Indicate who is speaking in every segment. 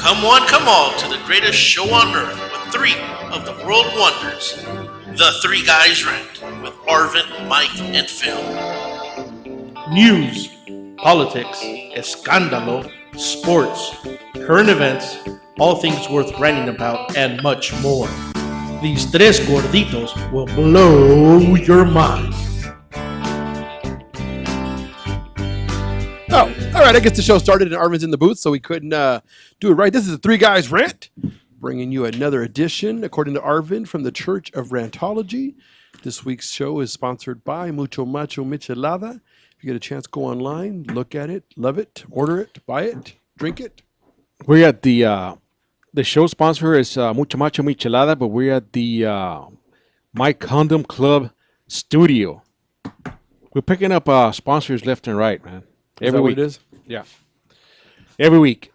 Speaker 1: Come one, come all to the greatest show on earth with three of the world wonders. The Three Guys Rant with Arvin, Mike, and Phil. News, politics, escándalo, sports, current events, all things worth ranting about, and much more. These tres gorditos will blow your mind.
Speaker 2: Oh, all right. I guess the show started and Arvin's in the booth, so we couldn't do it right. This is the Three Guys Rant, bringing you another edition, according to Arvin, from the Church of Rantology. This week's show is sponsored by Mucho Macho Michelada. If you get a chance, go online, look at it, love it, order it, buy it, drink it.
Speaker 3: We're at the show sponsor is Mucho Macho Michelada, but we're at the My Condom Club studio. We're picking up sponsors left and right, man.
Speaker 2: Every week. What it is?
Speaker 3: Yeah. Every week.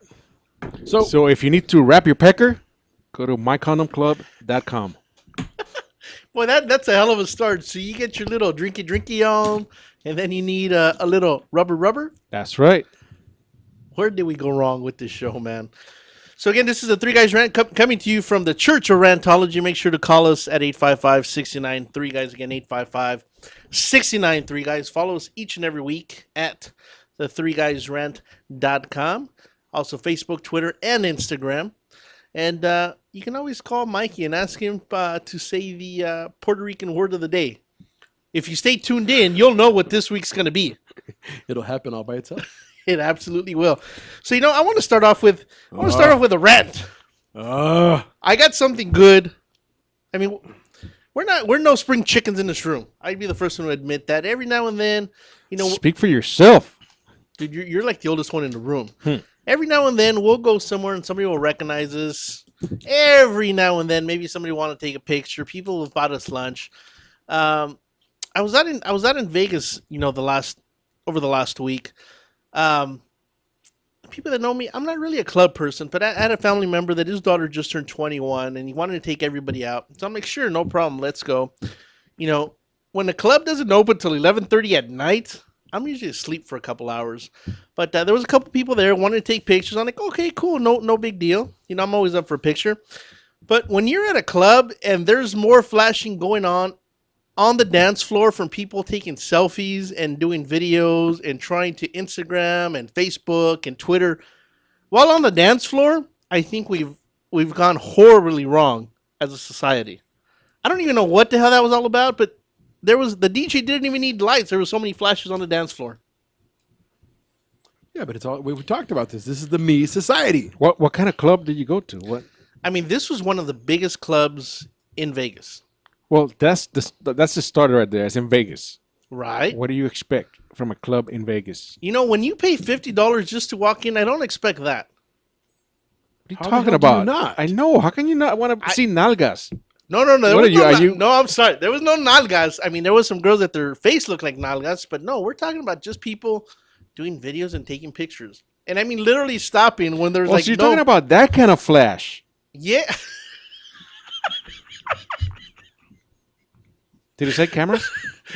Speaker 3: So if you need to wrap your pecker, go to mycondomclub.com.
Speaker 1: Boy, that's a hell of a start. So you get your little drinky on, and then you need a little rubber.
Speaker 3: That's right.
Speaker 1: Where did we go wrong with this show, man? So again, this is the Three Guys Rant coming to you from the Church of Rantology. Make sure to call us at 855-69-3 Guys. Again, 855-69-3 Guys. Follow us each and every week at the3guysrant.com. Also Facebook, Twitter, and Instagram. And you can always call Mikey and ask him to say the Puerto Rican word of the day. If you stay tuned in, you'll know what this week's going to be.
Speaker 2: It'll happen all by itself.
Speaker 1: It absolutely will. So, I want to start off with a rant. I got something good. I mean, we're no spring chickens in this room. I'd be the first one to admit that. Every now and then,
Speaker 3: Speak for yourself.
Speaker 1: Dude, you're like the oldest one in the room. Every now and then, we'll go somewhere and somebody will recognize us. Every now and then, maybe somebody will want to take a picture. People have bought us lunch. I was out in Vegas, over the last week. People that know me, I'm not really a club person, but I had a family member that his daughter just turned 21, and he wanted to take everybody out. So I'm like, sure, no problem, let's go. When the club doesn't open till 11:30 at night, I'm usually asleep for a couple hours. But there was a couple people there wanting to take pictures. I'm like, okay, cool, no big deal. I'm always up for a picture. But when you're at a club and there's more flashing going on the dance floor from people taking selfies and doing videos and trying to Instagram and Facebook and Twitter while on the dance floor, I think we've gone horribly wrong as a society. I don't even know what the hell that was all about, but the DJ didn't even need lights. There were so many flashes on the dance floor.
Speaker 2: Yeah, but it's all we talked about this. This is the me society.
Speaker 3: What kind of club did you go to? What?
Speaker 1: I mean, this was one of the biggest clubs in Vegas.
Speaker 3: Well, that's the starter right there. It's in Vegas.
Speaker 1: Right.
Speaker 3: What do you expect from a club in Vegas?
Speaker 1: When you pay $50 just to walk in, I don't expect that.
Speaker 3: What are you talking about? I know. How can you not want to see nalgas?
Speaker 1: No. No, I'm sorry. There was no nalgas. I mean, there was some girls that their face looked like nalgas, but no, we're talking about just people doing videos and taking pictures. And I mean, literally stopping when there's
Speaker 3: so you're talking about that kind of flash.
Speaker 1: Yeah.
Speaker 3: Did you say cameras?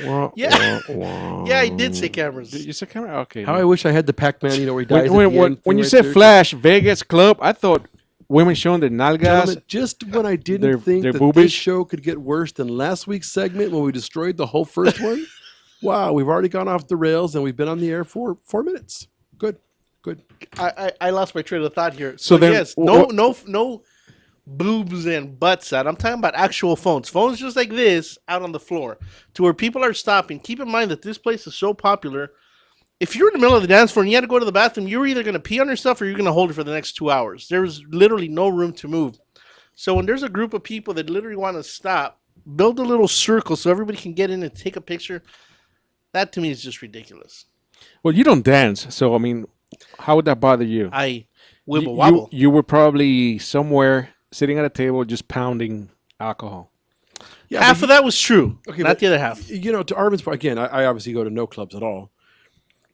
Speaker 1: Yeah. Yeah, I did say cameras.
Speaker 3: Did you say camera? Okay.
Speaker 2: How I wish I had the Pac-Man, where he dies
Speaker 3: when you said flash, Vegas club, I thought women showing their nalgas.
Speaker 2: Gentlemen, just when I didn't think that
Speaker 3: boobies.
Speaker 2: This show could get worse than last week's segment when we destroyed the whole first one, wow, we've already gone off the rails and we've been on the air for 4 minutes. Good.
Speaker 1: I lost my train of thought here.
Speaker 3: So then,
Speaker 1: yes, no boobs and butts out. I'm talking about actual phones just like this out on the floor to where people are stopping. Keep in mind that this place is so popular. If you're in the middle of the dance floor and you had to go to the bathroom, you're either going to pee on yourself or you're going to hold it for the next 2 hours. There's literally no room to move. So when there's a group of people that literally want to stop, build a little circle so everybody can get in and take a picture, that to me is just ridiculous.
Speaker 3: Well, you don't dance, so I mean, how would that bother you?
Speaker 1: I wibble wobble.
Speaker 3: You were probably somewhere sitting at a table just pounding alcohol.
Speaker 1: Yeah, half of that was true. Okay, not the other half.
Speaker 2: To Arvin's point, again, I obviously go to no clubs at all.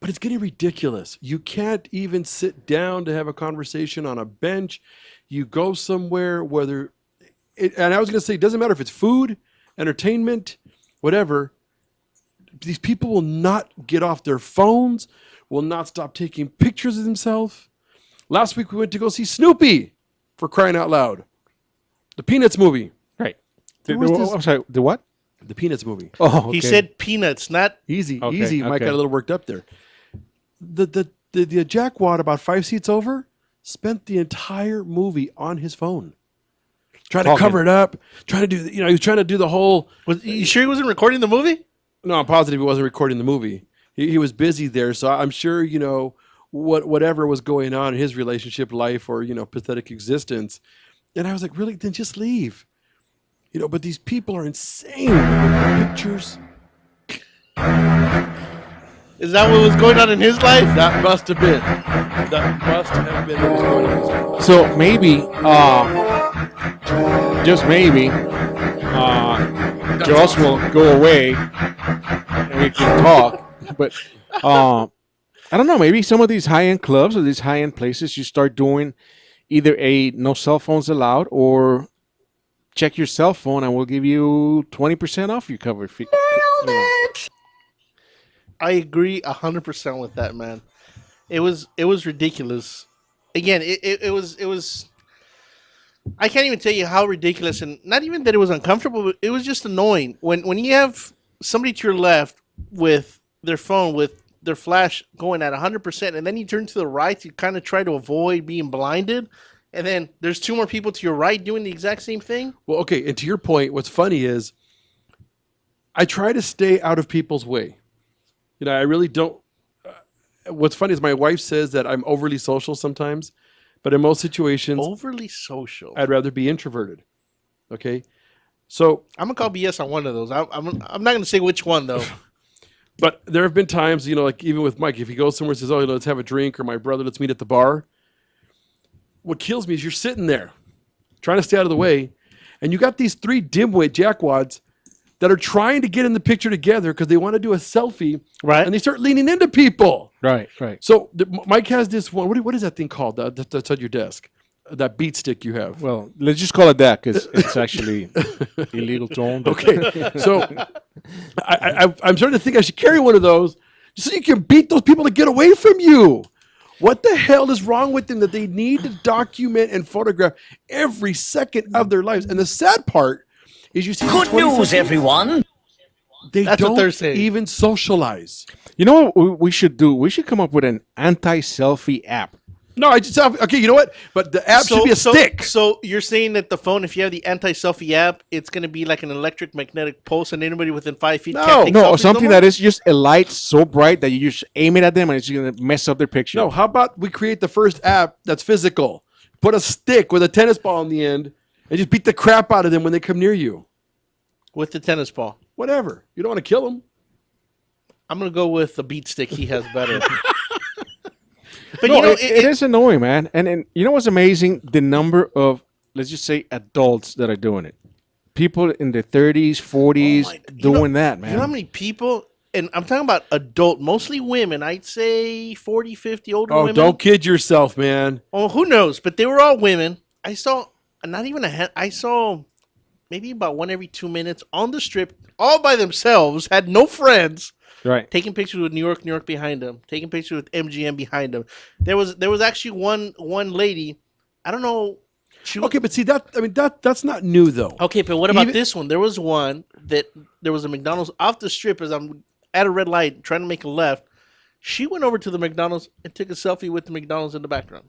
Speaker 2: But it's getting ridiculous. You can't even sit down to have a conversation on a bench. You go somewhere, and I was going to say, it doesn't matter if it's food, entertainment, whatever. These people will not get off their phones, will not stop taking pictures of themselves. Last week we went to go see Snoopy, for crying out loud. The Peanuts movie.
Speaker 3: Right.
Speaker 2: There was this-
Speaker 3: I'm sorry. The what?
Speaker 2: The Peanuts movie.
Speaker 3: Oh, okay.
Speaker 1: He said peanuts, not
Speaker 2: Easy,
Speaker 3: Okay,
Speaker 2: easy. Mike
Speaker 3: okay.
Speaker 2: got a little worked up there. The jackwad about 5 seats over spent the entire movie on his phone, trying to
Speaker 3: Talking.
Speaker 2: cover it up, trying to do. He was trying to do the whole.
Speaker 1: Was you sure he wasn't recording the movie?
Speaker 2: No, I'm positive he wasn't recording the movie. He was busy there, so I'm sure whatever was going on in his relationship life or pathetic existence. And I was like, really? Then just leave. But these people are insane with pictures.
Speaker 1: Is that what was going on in his life?
Speaker 2: That must have been. That must have been what was going on in his life.
Speaker 3: So maybe, just maybe, Joss will go away and we can talk. But I don't know. Maybe some of these high-end clubs or these high-end places, you start doing either a no cell phones allowed or check your cell phone and we'll give you 20% off your cover fee.
Speaker 1: I agree 100% with that, man. It was ridiculous. Again, it was. I can't even tell you how ridiculous, and not even that it was uncomfortable. But it was just annoying when you have somebody to your left with their phone with their flash going at 100%, and then you turn to the right to kind of try to avoid being blinded, and then there's two more people to your right doing the exact same thing.
Speaker 2: Well, okay, and to your point, what's funny is I try to stay out of people's way. I really don't. What's funny is my wife says that I'm overly social sometimes, but in most situations,
Speaker 1: Overly social.
Speaker 2: I'd rather be introverted. Okay, so
Speaker 1: I'm gonna call BS on one of those. I'm not gonna say which one though.
Speaker 2: but there have been times, like even with Mike, if he goes somewhere and says, "Oh, let's have a drink," or my brother, "Let's meet at the bar." What kills me is you're sitting there trying to stay out of the way, and you got these 3 dimwit jackwads that are trying to get in the picture together because they want to do a selfie,
Speaker 1: Right.
Speaker 2: and they start leaning into people.
Speaker 3: Right.
Speaker 2: So Mike has this one. What is that thing called that's on your desk? That beat stick you have.
Speaker 3: Well, let's just call it that because it's actually illegal to own.
Speaker 2: Okay, so I'm starting to think I should carry one of those just so you can beat those people to get away from you. What the hell is wrong with them that they need to document and photograph every second of their lives? And the sad part is you see
Speaker 4: Good news, everyone.
Speaker 2: They
Speaker 1: That's what
Speaker 2: don't
Speaker 1: they're saying.
Speaker 2: even socialize.
Speaker 3: You know what we should do? We should come up with an anti-selfie app.
Speaker 2: No, I just have, okay, you know what? But the app should be a stick.
Speaker 1: So you're saying that the phone, if you have the anti-selfie app, it's going to be like an electric magnetic pulse, and anybody within 5 feet can't take
Speaker 3: No,
Speaker 1: selfies
Speaker 3: or something
Speaker 1: more?
Speaker 3: that is just a light so bright that you just aim it at them and it's going to mess up their picture.
Speaker 2: No, how about we create the first app that's physical? Put a stick with a tennis ball on the end and just beat the crap out of them when they come near you.
Speaker 1: With the tennis ball.
Speaker 2: Whatever. You don't want to kill them.
Speaker 1: I'm going to go with the beat stick. He has better. But
Speaker 3: No,
Speaker 1: you know,
Speaker 3: it is annoying, man. And you know what's amazing? The number of, let's just say, adults that are doing it. People in their 30s, 40s doing that, man.
Speaker 1: You know how many people, and I'm talking about adult, mostly women, I'd say 40, 50 older
Speaker 2: Oh,
Speaker 1: women.
Speaker 2: don't kid yourself, man.
Speaker 1: Oh, who knows? But they were all women. I saw, not even I saw maybe about one every 2 minutes on the strip, all by themselves, had no friends.
Speaker 3: Right.
Speaker 1: Taking pictures with New York behind them. Taking pictures with MGM behind them. There was actually one lady. I don't know.
Speaker 2: Okay, but see that's not new though.
Speaker 1: Okay, but what about
Speaker 2: Even-
Speaker 1: this one? There was one that there was a McDonald's off the strip as I'm at a red light trying to make a left. She went over to the McDonald's and took a selfie with the McDonald's in the background.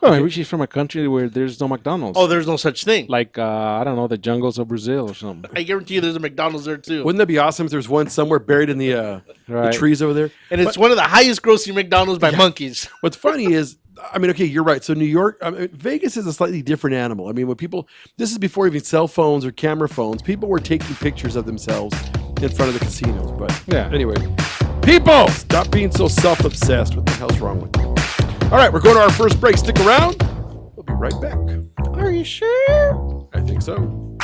Speaker 3: Well, maybe she's from a country where there's no McDonald's.
Speaker 1: Oh, there's no such thing.
Speaker 3: Like, I don't know, the jungles of Brazil or something.
Speaker 1: I guarantee you there's a McDonald's there too.
Speaker 2: Wouldn't that be awesome if there's one somewhere buried in the
Speaker 3: Right.
Speaker 2: trees over there?
Speaker 1: And it's one of the highest grossing McDonald's by monkeys.
Speaker 2: What's funny is, okay, you're right. So New York, Vegas is a slightly different animal. I mean, when people, this is before even cell phones or camera phones, people were taking pictures of themselves in front of the casinos. But
Speaker 3: Yeah.
Speaker 2: anyway, people, stop being so self-obsessed. What the hell's wrong with you? All right, we're going to our first break. Stick around. We'll be right back.
Speaker 1: Are you sure?
Speaker 2: I think so.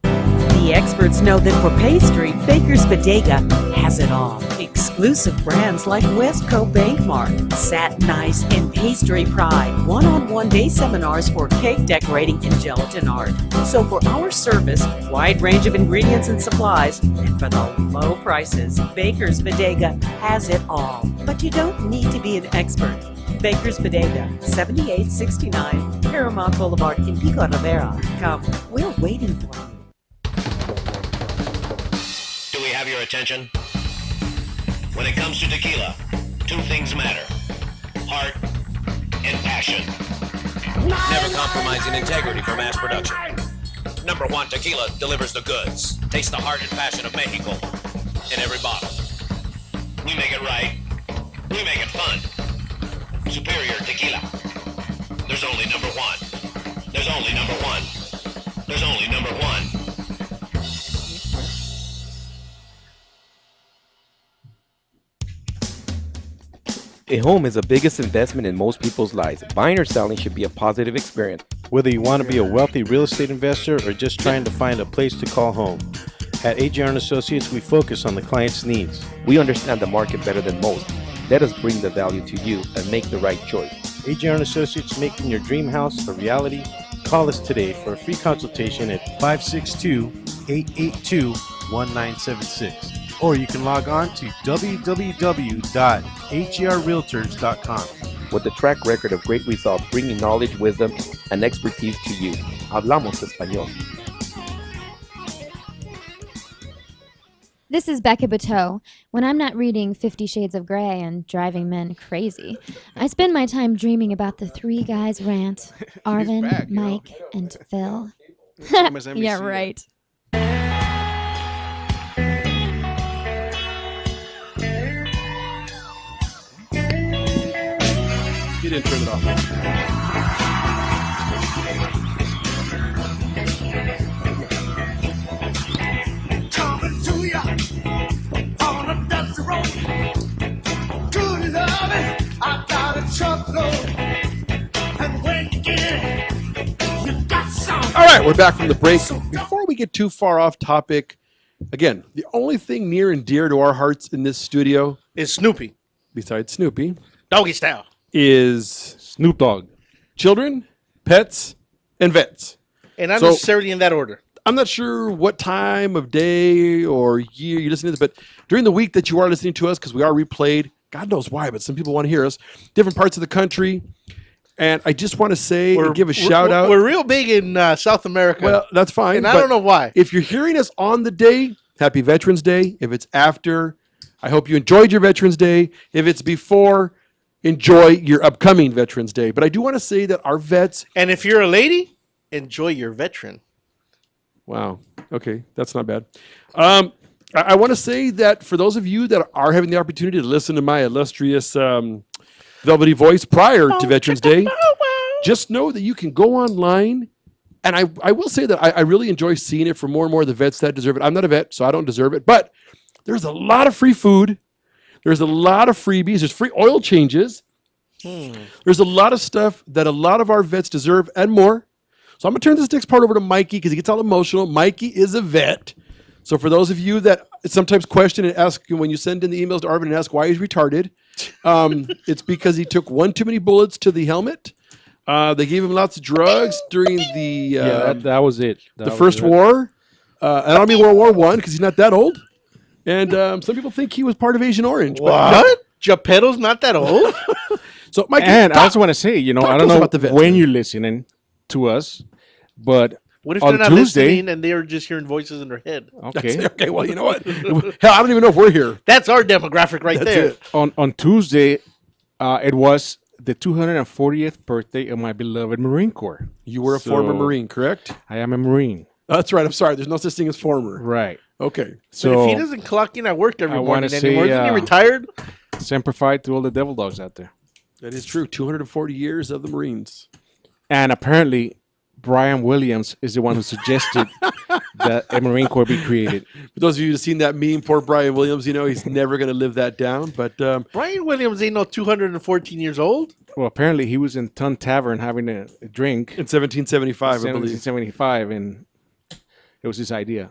Speaker 4: The The experts know that for pastry, Baker's Bodega has it all. Exclusive brands like Westco Bankmark, Satin Ice, and Pastry Pride. One-on-one day seminars for cake decorating and gelatin art. So for our service, wide range of ingredients and supplies, and for the low prices, Baker's Bodega has it all. But you don't need to be an expert. Baker's Bodega, 7869 Paramount Boulevard in Pico Rivera. Come, we're waiting for you.
Speaker 5: Do we have your attention? When it comes to tequila, two things matter: heart and passion. Never compromising integrity for mass production. Number one Tequila delivers the goods. Taste the heart and passion of Mexico in every bottle. We make it right. We make it fun. Superior Tequila. There's only number one. There's only number one. There's only number one.
Speaker 6: A home is the biggest investment in most people's lives. Buying or selling should be a positive experience.
Speaker 7: Whether you want to be a wealthy real estate investor or just trying to find a place to call home, at AJR & Associates, we focus on the client's needs.
Speaker 6: We understand the market better than most. Let us bring the value to you and make the right choice.
Speaker 7: AJR & Associates, making your dream house a reality. Call us today for a free consultation at 562-882-1976. Or you can log on to www.agrrealtors.com.
Speaker 6: With a track record of great results, bringing knowledge, wisdom, and expertise to you. Hablamos español.
Speaker 8: This is Becca Bateau. When I'm not reading 50 Shades of Grey and driving men crazy, I spend my time dreaming about the three guys rant. Arvin,
Speaker 3: back,
Speaker 8: Mike, and Phil.
Speaker 3: MSNBC.
Speaker 8: Yeah, right.
Speaker 2: Get in, turn it off.
Speaker 9: Coming to ya on a dusty road. Good loving, I got a truckload. And when you get it, you got some.
Speaker 2: All right, we're back from the break. Before we get too far off topic, again, the only thing near and dear to our hearts in this studio,
Speaker 1: Is Snoopy.
Speaker 2: besides Snoopy,
Speaker 1: Doggy style.
Speaker 2: is
Speaker 3: Snoop Dogg.
Speaker 2: children, pets, and vets.
Speaker 1: And not
Speaker 2: So-
Speaker 1: necessarily in that order.
Speaker 2: I'm not sure what time of day or year you're listening to this, but during the week that you are listening to us, because we are replayed, God knows why, but some people want to hear us, different parts of the country. And I just want to say and give a shout out.
Speaker 1: We're real big in South America.
Speaker 2: Well, that's fine.
Speaker 1: and I
Speaker 2: but
Speaker 1: don't know why.
Speaker 2: If you're hearing us on the day, happy Veterans Day. If it's after, I hope you enjoyed your Veterans Day. If it's before, enjoy your upcoming Veterans Day. But I do want to say that our vets.
Speaker 1: And if you're a lady, enjoy your veteran.
Speaker 2: Wow. Okay, that's not bad. I want to say that for those of you that are having the opportunity to listen to my illustrious velvety voice prior to Veterans Day, just know that you can go online. And I will say that I really enjoy seeing it for more and more of the vets that deserve it. I'm not a vet, so I don't deserve it. But there's a lot of free food. There's a lot of freebies. There's free oil changes. There's a lot of stuff that a lot of our vets deserve and more. So I'm going to turn this next part over to Mikey because he gets all emotional. Mikey is a vet. So for those of you that sometimes question and ask when you send in the emails to Arvin and ask why he's retarded, it's because he took one too many bullets to the helmet. They gave him lots of drugs during the
Speaker 3: that was it.
Speaker 2: the first war. And I don't mean World War I because he's not that old. And some people think he was part of Agent Orange. But no.
Speaker 1: What? Geppetto's not that old?
Speaker 2: So Mikey,
Speaker 3: And I also want to say, you know,
Speaker 2: talk
Speaker 3: I
Speaker 2: to
Speaker 3: don't
Speaker 2: us
Speaker 3: know
Speaker 2: about the vets,
Speaker 3: when
Speaker 2: man.
Speaker 3: you're listening to us, but
Speaker 1: What if
Speaker 3: on
Speaker 1: they're not
Speaker 3: Tuesday,
Speaker 1: listening and they're just hearing voices in their head?
Speaker 3: okay,
Speaker 2: okay, well, you know what? Hell, I don't even know if we're here.
Speaker 1: That's our demographic right
Speaker 2: That's
Speaker 1: there.
Speaker 2: it.
Speaker 3: on Tuesday, it was the 240th birthday of my beloved Marine Corps.
Speaker 2: You were a former Marine, correct?
Speaker 3: I am a Marine.
Speaker 2: That's right. I'm sorry. There's no such thing as former.
Speaker 3: Right.
Speaker 2: Okay.
Speaker 1: But
Speaker 3: So
Speaker 1: if he doesn't clock in at work every
Speaker 3: I
Speaker 1: morning
Speaker 3: wanna say,
Speaker 1: anymore, isn't he retired?
Speaker 3: Semper Fi to all the devil dogs out there.
Speaker 2: That is true. 240 years of the Marines.
Speaker 3: And apparently, Brian Williams is the one who suggested that a Marine Corps be created.
Speaker 2: For those of you who've seen that meme, poor Brian Williams, you know, he's never going to live that down. But
Speaker 1: Brian Williams ain't no 214 years old.
Speaker 3: Well, apparently he was in Tun Tavern having a drink
Speaker 2: in 1775, I believe.
Speaker 3: 1775, and it was his idea.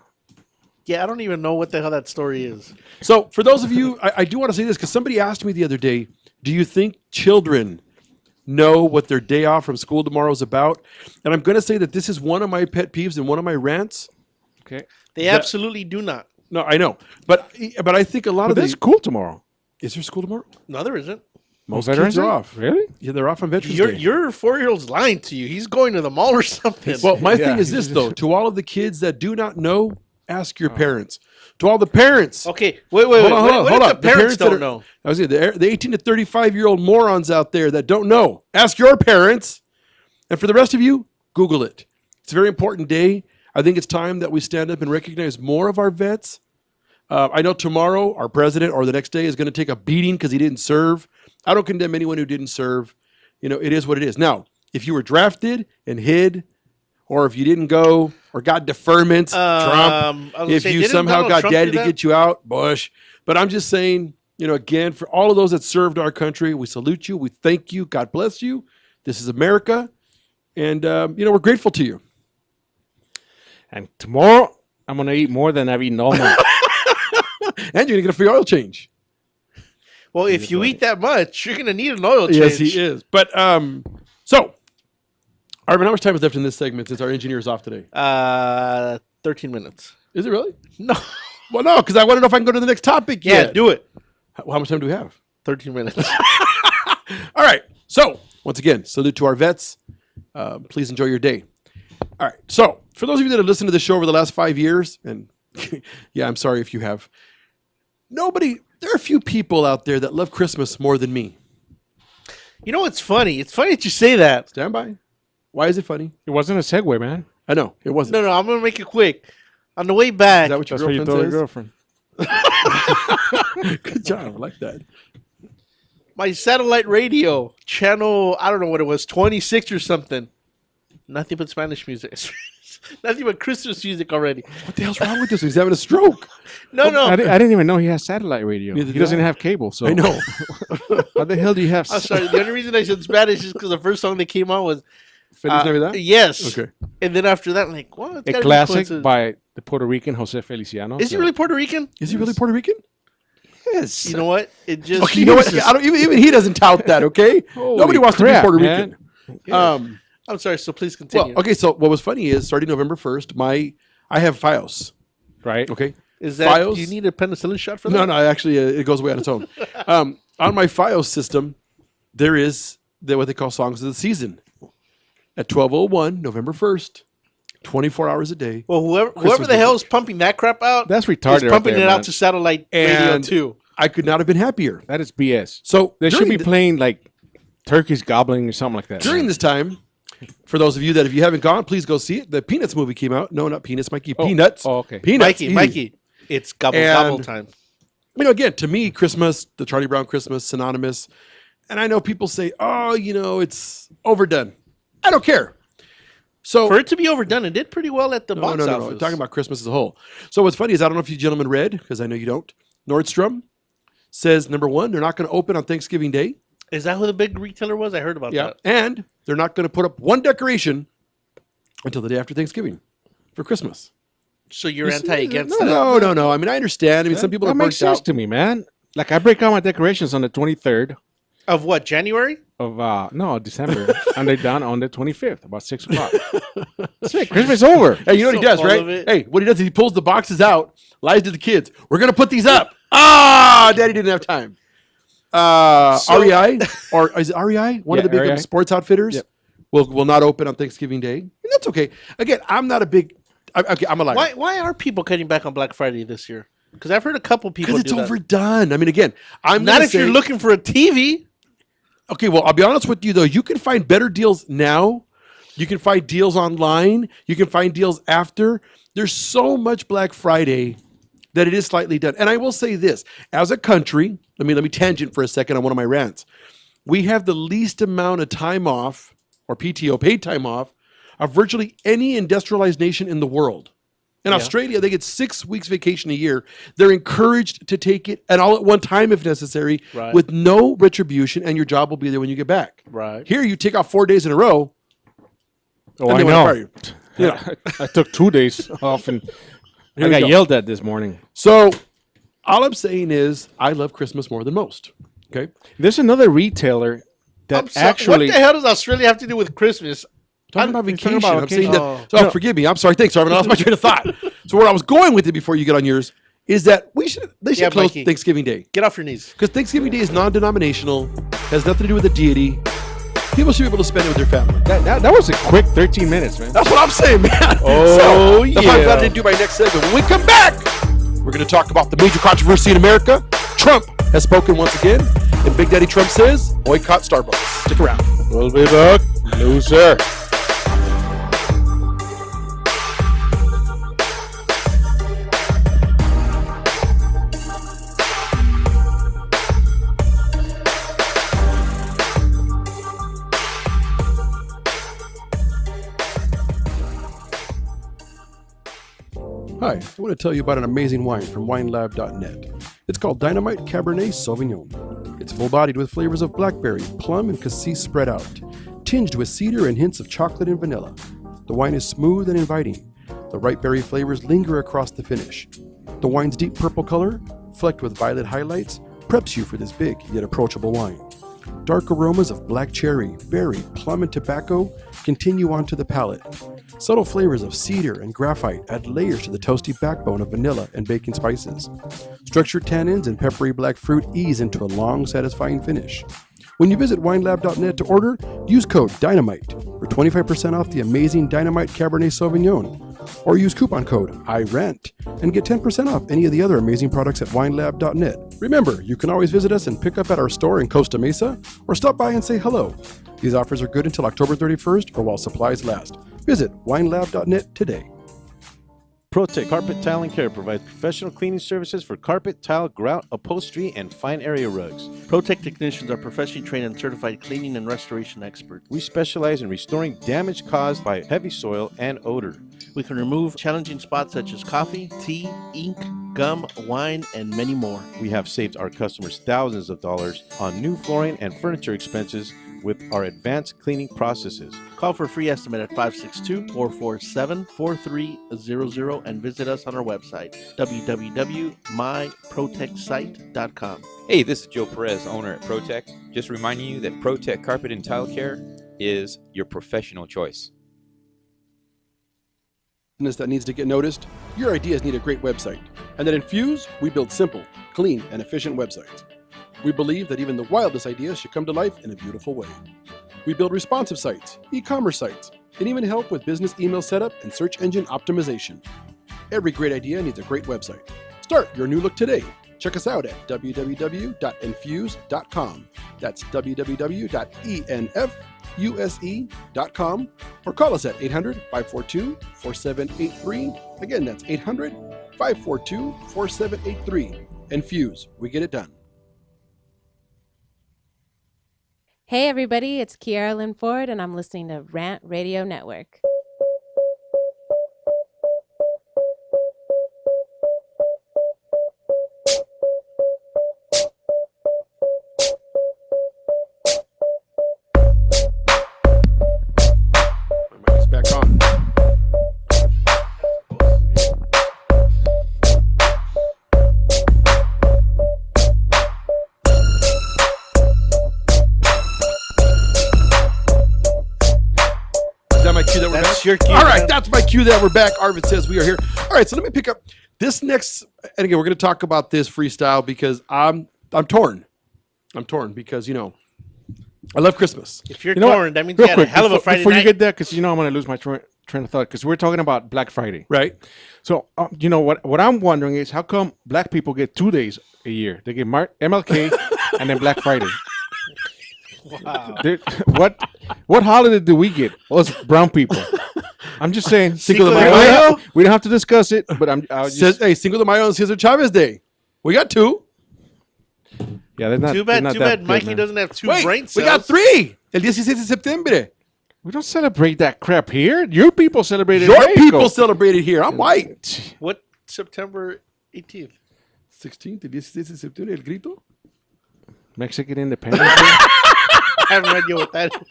Speaker 1: Yeah, I don't even know what the hell that story is.
Speaker 2: So for those of you, I do want to say this because somebody asked me the other day, do you think children know what their day off from school tomorrow is about? And I'm going to say that this is one of my pet peeves and one of my rants.
Speaker 3: Okay.
Speaker 1: They absolutely do not.
Speaker 2: No, I know. But I think a lot of
Speaker 3: But there's
Speaker 2: these...
Speaker 3: school tomorrow.
Speaker 2: Is there school tomorrow?
Speaker 1: No, there isn't.
Speaker 2: Most
Speaker 3: Veterans
Speaker 2: kids are
Speaker 3: Day?
Speaker 2: off.
Speaker 3: Really?
Speaker 2: Yeah, they're off on Veterans
Speaker 1: Your
Speaker 2: Day.
Speaker 1: your 4-year-old's lying to you. He's going to the mall or something.
Speaker 2: Well, my
Speaker 3: Yeah.
Speaker 2: thing is this, though. To all of the kids that do not know, ask your parents. To all the parents...
Speaker 1: Okay, wait.
Speaker 2: Hold on,
Speaker 1: What
Speaker 2: hold
Speaker 1: if
Speaker 2: on.
Speaker 1: the parents
Speaker 2: that
Speaker 1: don't
Speaker 2: are-
Speaker 1: know?
Speaker 2: I was the 18 to 35-year-old morons out there that don't know. Ask your parents. And for the rest of you, Google it. It's a very important day. I think it's time that we stand up and recognize more of our vets. I know tomorrow our president or the next day is going to take a beating because he didn't serve. I don't condemn anyone who didn't serve. You know, it is what it is. Now, if you were drafted and hid, or if you didn't go or got deferments, Trump,
Speaker 1: I was
Speaker 2: if
Speaker 1: gonna say,
Speaker 2: you
Speaker 1: didn't
Speaker 2: somehow
Speaker 1: Donald
Speaker 2: got
Speaker 1: Trump
Speaker 2: daddy
Speaker 1: do
Speaker 2: to
Speaker 1: that?
Speaker 2: get you out, Bush. But I'm just saying, you know, again, for all of those that served our country, we salute you. We thank you. God bless you. This is America. And, you know, we're grateful to you.
Speaker 3: And tomorrow, I'm going to eat more than I've eaten all month.
Speaker 2: And you're going to get a free oil change.
Speaker 1: Well, if you eat that much, you're going to need an oil change.
Speaker 2: Yes, he is. But, so, Arvin, how much time is left in this segment since our engineer is off today?
Speaker 1: 13 minutes.
Speaker 2: Is it really?
Speaker 1: No.
Speaker 2: Well, no, because I want to know if I can go to the next topic
Speaker 1: Yeah,
Speaker 2: yet.
Speaker 1: do it.
Speaker 2: How much time do we have?
Speaker 1: 13 minutes.
Speaker 2: All right. So, once again, salute to our vets. Please enjoy your day. All right. So, for those of you that have listened to the show over the last 5 years, and yeah, I'm sorry if you have, there are a few people out there that love Christmas more than me.
Speaker 1: You know what's funny? It's funny that you say that.
Speaker 2: Stand by. Why is it funny?
Speaker 3: It wasn't a segue, man.
Speaker 2: I know. It wasn't.
Speaker 1: No, I'm going to make it quick. On the way back,
Speaker 2: Is that what your
Speaker 3: That's what you
Speaker 2: girlfriend
Speaker 3: told
Speaker 2: says?
Speaker 3: your girlfriend.
Speaker 2: Good job. I like that.
Speaker 1: my satellite radio channel, I don't know what it was, 26 or something. Nothing but Spanish music. Nothing but Christmas music already.
Speaker 2: What the hell's wrong with this? He's having a stroke.
Speaker 1: No.
Speaker 3: I didn't even know he has satellite radio.
Speaker 2: Neither
Speaker 3: He
Speaker 2: did
Speaker 3: doesn't
Speaker 2: I.
Speaker 3: have cable. So
Speaker 2: I know.
Speaker 3: How the hell do you have?
Speaker 1: I'm sorry. The only reason I said Spanish is because the first song that came on was
Speaker 2: Feliz Navidad?
Speaker 1: Yes.
Speaker 2: Okay.
Speaker 1: And then after that, I'm like, what?
Speaker 3: A classic by the Puerto Rican Jose Feliciano.
Speaker 1: Is he really Puerto Rican?
Speaker 2: Is he really Puerto Rican?
Speaker 3: Yes.
Speaker 1: You know what? It just.
Speaker 2: Okay, you know what? I don't even he doesn't tout that. Okay, nobody wants
Speaker 3: crap,
Speaker 2: to be Puerto
Speaker 3: man.
Speaker 2: Rican.
Speaker 1: I'm sorry. So please continue.
Speaker 2: Well, okay. So what was funny is starting November 1st, I have FiOS.
Speaker 3: Right.
Speaker 2: Okay.
Speaker 1: Is that
Speaker 2: FiOS?
Speaker 1: do you need a penicillin shot for that?
Speaker 2: No, actually, it goes away on its own. On my FiOS system, there is what they call songs of the season. At 12:01, November 1st, 24 hours a day.
Speaker 1: Well, whoever
Speaker 2: Christmas
Speaker 1: the hell
Speaker 2: music.
Speaker 1: is pumping that crap out,
Speaker 3: That's retarded
Speaker 1: is
Speaker 3: right
Speaker 1: pumping
Speaker 3: there,
Speaker 1: it
Speaker 3: man.
Speaker 1: out to satellite radio
Speaker 2: And
Speaker 1: too.
Speaker 2: I could not have been happier.
Speaker 3: That is BS.
Speaker 2: So
Speaker 3: They should
Speaker 2: during
Speaker 3: be playing like turkeys gobbling or something like that.
Speaker 2: During this time, for those of you that if you haven't gone, please go see it. The Peanuts movie came out. No, not Peanuts, Mikey. Peanuts.
Speaker 3: Oh, okay.
Speaker 2: Peanuts. easy.
Speaker 1: Mikey, it's gobble
Speaker 2: And-
Speaker 1: gobble time.
Speaker 2: You know, again, to me, Christmas, the Charlie Brown Christmas, synonymous. And I know people say, oh, it's overdone. I don't care. So
Speaker 1: For it to be overdone, it did pretty well at the box office.
Speaker 2: No. I'm talking about Christmas as a whole. So what's funny is I don't know if you gentlemen read, because I know you don't. Nordstrom says, number one, they're not going to open on Thanksgiving Day.
Speaker 1: Is that who the big retailer was? I heard about that.
Speaker 2: And they're not going to put up one decoration until the day after Thanksgiving for Christmas.
Speaker 1: So you're against that?
Speaker 2: No. I mean, I understand. I mean, some people
Speaker 3: that
Speaker 2: are
Speaker 3: makes
Speaker 2: burnt
Speaker 3: sense
Speaker 2: out.
Speaker 3: to me, man. Like I break out my decorations on the 23rd
Speaker 1: Of what? January?
Speaker 3: of December, and they're done on the 25th, about 6 o'clock. That's it. Christmas is over.
Speaker 2: Hey, you know what he
Speaker 1: So
Speaker 2: does,
Speaker 1: full
Speaker 2: right?
Speaker 1: of it.
Speaker 2: Hey, what he does is he pulls the boxes out, lies to the kids. We're going to put these up. Daddy didn't have time. REI, or is it REI? One of the
Speaker 3: Yeah,
Speaker 2: big
Speaker 3: REI.
Speaker 2: sports outfitters
Speaker 3: Yep.
Speaker 2: will not open on Thanksgiving Day. And that's okay. Again, I'm not a big, I'm a liar.
Speaker 1: Why are people cutting back on Black Friday this year? Because I've heard a couple people
Speaker 2: Because it's
Speaker 1: do that.
Speaker 2: overdone. I mean, again, I'm
Speaker 1: Not
Speaker 2: gonna
Speaker 1: if you're
Speaker 2: say-
Speaker 1: looking for a TV.
Speaker 2: Okay, well, I'll be honest with you, though. You can find better deals now. You can find deals online. You can find deals after. There's so much Black Friday that it is slightly done. And I will say this. As a country, let me tangent for a second on one of my rants. We have the least amount of time off, or PTO, paid time off, of virtually any industrialized nation in the world. In Australia, they get 6 weeks vacation a year. They're encouraged to take it and all at one time if necessary,
Speaker 1: Right.
Speaker 2: with no retribution, and your job will be there when you get back.
Speaker 1: Right.
Speaker 2: Here, you take off 4 days in a row.
Speaker 3: Oh,
Speaker 2: and
Speaker 3: I
Speaker 2: they wanna fire
Speaker 3: know.
Speaker 2: you. Yeah.
Speaker 3: I took 2 days off, and
Speaker 2: Here
Speaker 3: I
Speaker 2: we
Speaker 3: got
Speaker 2: go.
Speaker 3: yelled at this morning.
Speaker 2: So all I'm saying is I love Christmas more than most. Okay.
Speaker 3: There's another retailer that actually.
Speaker 1: what the hell does Australia have to do with Christmas?
Speaker 2: Talking about
Speaker 3: You're talking
Speaker 2: vacation.
Speaker 3: about
Speaker 2: I'm saying
Speaker 3: vacation.
Speaker 2: that. So forgive me. I'm sorry. Thanks, Arvin. I lost my train of thought. So where I was going with it before you get on yours is that they should
Speaker 1: Yeah,
Speaker 2: close
Speaker 1: Mikey.
Speaker 2: Thanksgiving Day.
Speaker 1: Get off your knees.
Speaker 2: Because Thanksgiving Day is non-denominational, has nothing to do with the deity. People should be able to spend it with their family.
Speaker 3: That was a quick 13 minutes, man.
Speaker 2: That's what I'm saying, man.
Speaker 3: Oh,
Speaker 2: That's why I'm glad I didn't do my next segment. When we come back, we're going to talk about the major controversy in America. Trump has spoken once again, and Big Daddy Trump says, boycott Starbucks. Stick around.
Speaker 3: We'll be back. Loser.
Speaker 2: Hi, I want to tell you about an amazing wine from winelab.net. It's called Dynamite Cabernet Sauvignon. It's full-bodied with flavors of blackberry, plum, and cassis spread out, tinged with cedar and hints of chocolate and vanilla. The wine is smooth and inviting. The ripe berry flavors linger across the finish. The wine's deep purple color, flecked with violet highlights, preps you for this big yet approachable wine. Dark aromas of black cherry, berry, plum, and tobacco continue onto the palate. Subtle flavors of cedar and graphite add layers to the toasty backbone of vanilla and baking spices. Structured tannins and peppery black fruit ease into a long, satisfying finish. When you visit winelab.net to order, use code DYNAMITE for 25% off the amazing Dynamite Cabernet Sauvignon. Or use coupon code iRant and get 10% off any of the other amazing products at winelab.net. Remember, you can always visit us and pick up at our store in Costa Mesa or stop by and say hello. These offers are good until October 31st or while supplies last. Visit winelab.net today.
Speaker 7: ProTech Carpet Tile and Care provides professional cleaning services for carpet, tile, grout, upholstery, and fine area rugs.
Speaker 1: ProTech technicians are professionally trained and certified cleaning and restoration experts.
Speaker 7: We specialize in restoring damage caused by heavy soil and odor.
Speaker 1: We can remove challenging spots such as coffee, tea, ink, gum, wine, and many more.
Speaker 7: We have saved our customers thousands of dollars on new flooring and furniture expenses with our advanced cleaning processes.
Speaker 1: Call for a free estimate at 562-447-4300 and visit us on our website, www.myprotectsite.com.
Speaker 10: Hey, this is Joe Perez, owner at ProTech. Just reminding you that ProTech Carpet and Tile Care is your professional choice.
Speaker 2: That needs to get noticed, your ideas need a great website. And at Infuse, we build simple, clean, and efficient websites. We believe that even the wildest ideas should come to life in a beautiful way. We build responsive sites, e-commerce sites, and even help with business email setup and search engine optimization. Every great idea needs a great website. Start your new look today. Check us out at www.infuse.com. That's www.enfuse.com, or call us at 800-542-4783. Again, that's 800-542-4783. Infuse, we get it done.
Speaker 11: Hey everybody, it's Kiara Lynn Ford and I'm listening to Rant Radio Network.
Speaker 2: My mic is back on.
Speaker 1: That's your cue.
Speaker 2: All right, that's my cue that we're back. Arvid says we are here. All right, so let me pick up this next. And again, we're going to talk about this freestyle because I'm torn. I'm torn because, you know, I love Christmas.
Speaker 1: If you're
Speaker 3: You know
Speaker 1: torn,
Speaker 3: what?
Speaker 1: that means
Speaker 3: Real
Speaker 1: you had a
Speaker 3: quick,
Speaker 1: hell of a Friday
Speaker 3: before
Speaker 1: night.
Speaker 3: you get there, because you know I'm going to lose my train of thought, because we're talking about Black Friday.
Speaker 2: Right.
Speaker 3: So, you know, what I'm wondering is how come black people get 2 days a year? They get MLK and then Black Friday.
Speaker 1: Wow.
Speaker 3: What holiday do we get? Us brown people. I'm just saying.
Speaker 2: Cinco de
Speaker 3: we,
Speaker 2: Mayo?
Speaker 3: don't have, we don't have to discuss it, but I'll just,
Speaker 2: Hey, Cinco de Mayo and Cesar Chavez Day. We got two.
Speaker 3: yeah, they're not.
Speaker 1: Too
Speaker 3: they're
Speaker 1: bad,
Speaker 3: not
Speaker 1: too
Speaker 3: that
Speaker 1: bad
Speaker 3: good,
Speaker 1: Mikey
Speaker 3: man.
Speaker 1: doesn't have two
Speaker 2: Wait,
Speaker 1: brain
Speaker 2: we
Speaker 1: cells.
Speaker 2: got three. El 16 de septiembre.
Speaker 3: We don't celebrate that crap here. Your people celebrate it.
Speaker 2: Your
Speaker 3: in Mexico.
Speaker 2: people celebrated here. I'm white.
Speaker 1: What, September 18th?
Speaker 2: 16 de 16 de septiembre, el grito.
Speaker 3: Mexican independence. Day?
Speaker 1: I have no idea what that is.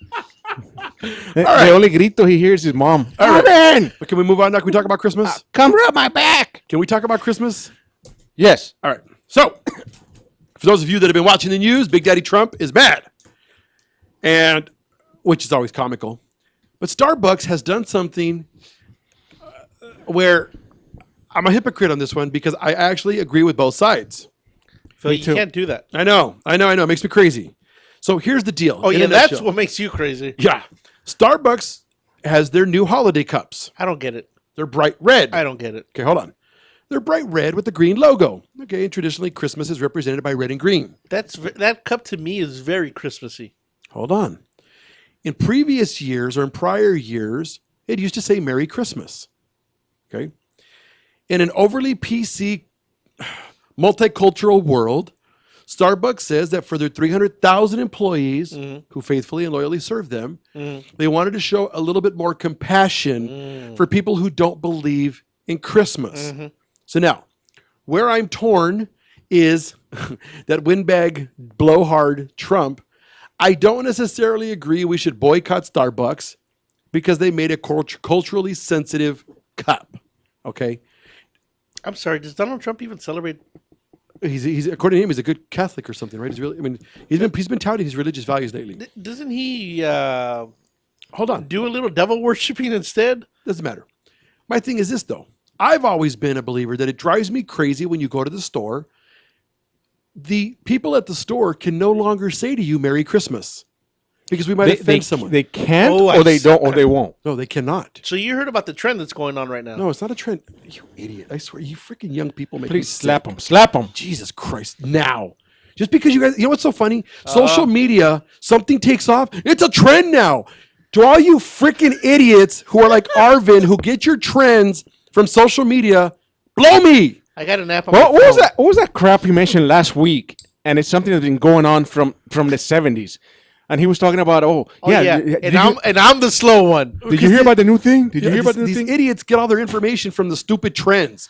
Speaker 3: The only grito he hears is mom.
Speaker 2: All right.
Speaker 3: Arvin!
Speaker 2: But can we move on now? Can we talk about Christmas?
Speaker 3: Come rub my back.
Speaker 2: Can we talk about Christmas?
Speaker 3: Yes.
Speaker 2: All right. So, for those of you that have been watching the news, Big Daddy Trump is mad, and which is always comical. But Starbucks has done something where I'm a hypocrite on this one because I actually agree with both sides.
Speaker 1: So you can't do that.
Speaker 2: I know. It makes me crazy. So here's the deal.
Speaker 1: Oh,
Speaker 2: in
Speaker 1: yeah,
Speaker 2: a
Speaker 1: that's
Speaker 2: nutshell.
Speaker 1: what makes you crazy.
Speaker 2: Yeah. Starbucks has their new holiday cups.
Speaker 1: I don't get it.
Speaker 2: They're bright red.
Speaker 1: I don't get it.
Speaker 2: Okay, hold on. They're bright red with the green logo. Okay, and traditionally Christmas is represented by red and green.
Speaker 1: That cup to me is very Christmassy.
Speaker 2: Hold on. In previous years or in prior years, it used to say Merry Christmas. Okay? In an overly PC multicultural world, Starbucks says that for their 300,000 employees who faithfully and loyally serve them, they wanted to show a little bit more compassion for people who don't believe in Christmas. So now, where I'm torn is that windbag blowhard Trump. I don't necessarily agree we should boycott Starbucks because they made a culturally sensitive cup. Okay?
Speaker 1: I'm sorry. Does Donald Trump even celebrate?
Speaker 2: He's according to him, he's a good Catholic or something, right? He's really. I mean, he's been touting his religious values lately.
Speaker 1: Doesn't he?
Speaker 2: Hold on.
Speaker 1: Do a little devil worshiping instead?
Speaker 2: Doesn't matter. My thing is this though. I've always been a believer that it drives me crazy when you go to the store. The people at the store can no longer say to you "Merry Christmas" because we might offend someone.
Speaker 3: They can't, or they don't, or they won't.
Speaker 2: No, they cannot.
Speaker 1: So you heard about the trend that's going on right now?
Speaker 2: No, it's not a trend. You idiot! I swear, you freaking young people make me
Speaker 3: Please
Speaker 2: sick.
Speaker 3: slap him. Slap him.
Speaker 2: Jesus Christ! Now, just because you guys, you know what's so funny? Social media, something takes off. It's a trend now. To all you freaking idiots who are like Arvin, who get your trends from social media, blow me.
Speaker 1: I got an app on
Speaker 3: What
Speaker 1: my
Speaker 3: was
Speaker 1: phone.
Speaker 3: that? What was that crap you mentioned last week? And it's something that's been going on from the 70s. And he was talking about,
Speaker 1: And I'm the slow one.
Speaker 3: Did you hear about the new thing? Did you hear about the new
Speaker 2: these
Speaker 3: thing?
Speaker 2: idiots get all their information from the stupid trends.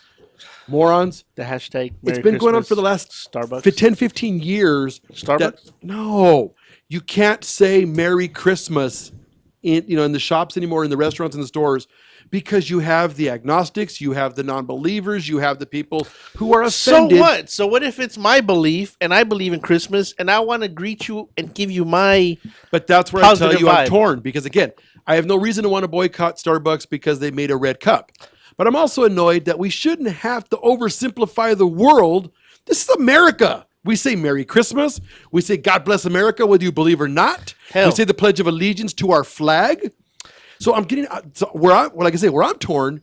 Speaker 2: Morons.
Speaker 1: The hashtag.
Speaker 2: It's been going on for the last
Speaker 1: Starbucks.
Speaker 2: 10, 15 years.
Speaker 1: Starbucks?
Speaker 2: No. You can't say Merry Christmas in the shops anymore, in the restaurants and the stores, because you have the agnostics, you have the non-believers, you have the people who are offended.
Speaker 1: So what? So what if it's my belief and I believe in Christmas and I want to greet you and give you my
Speaker 2: But that's where I tell
Speaker 1: positive
Speaker 2: you I'm
Speaker 1: vibe?
Speaker 2: torn, because again, I have no reason to want to boycott Starbucks because they made a red cup. But I'm also annoyed that we shouldn't have to oversimplify the world. This is America. We say Merry Christmas. We say God bless America, whether you believe or not.
Speaker 1: Hell.
Speaker 2: We say the Pledge of Allegiance to our flag. So I'm getting where I'm torn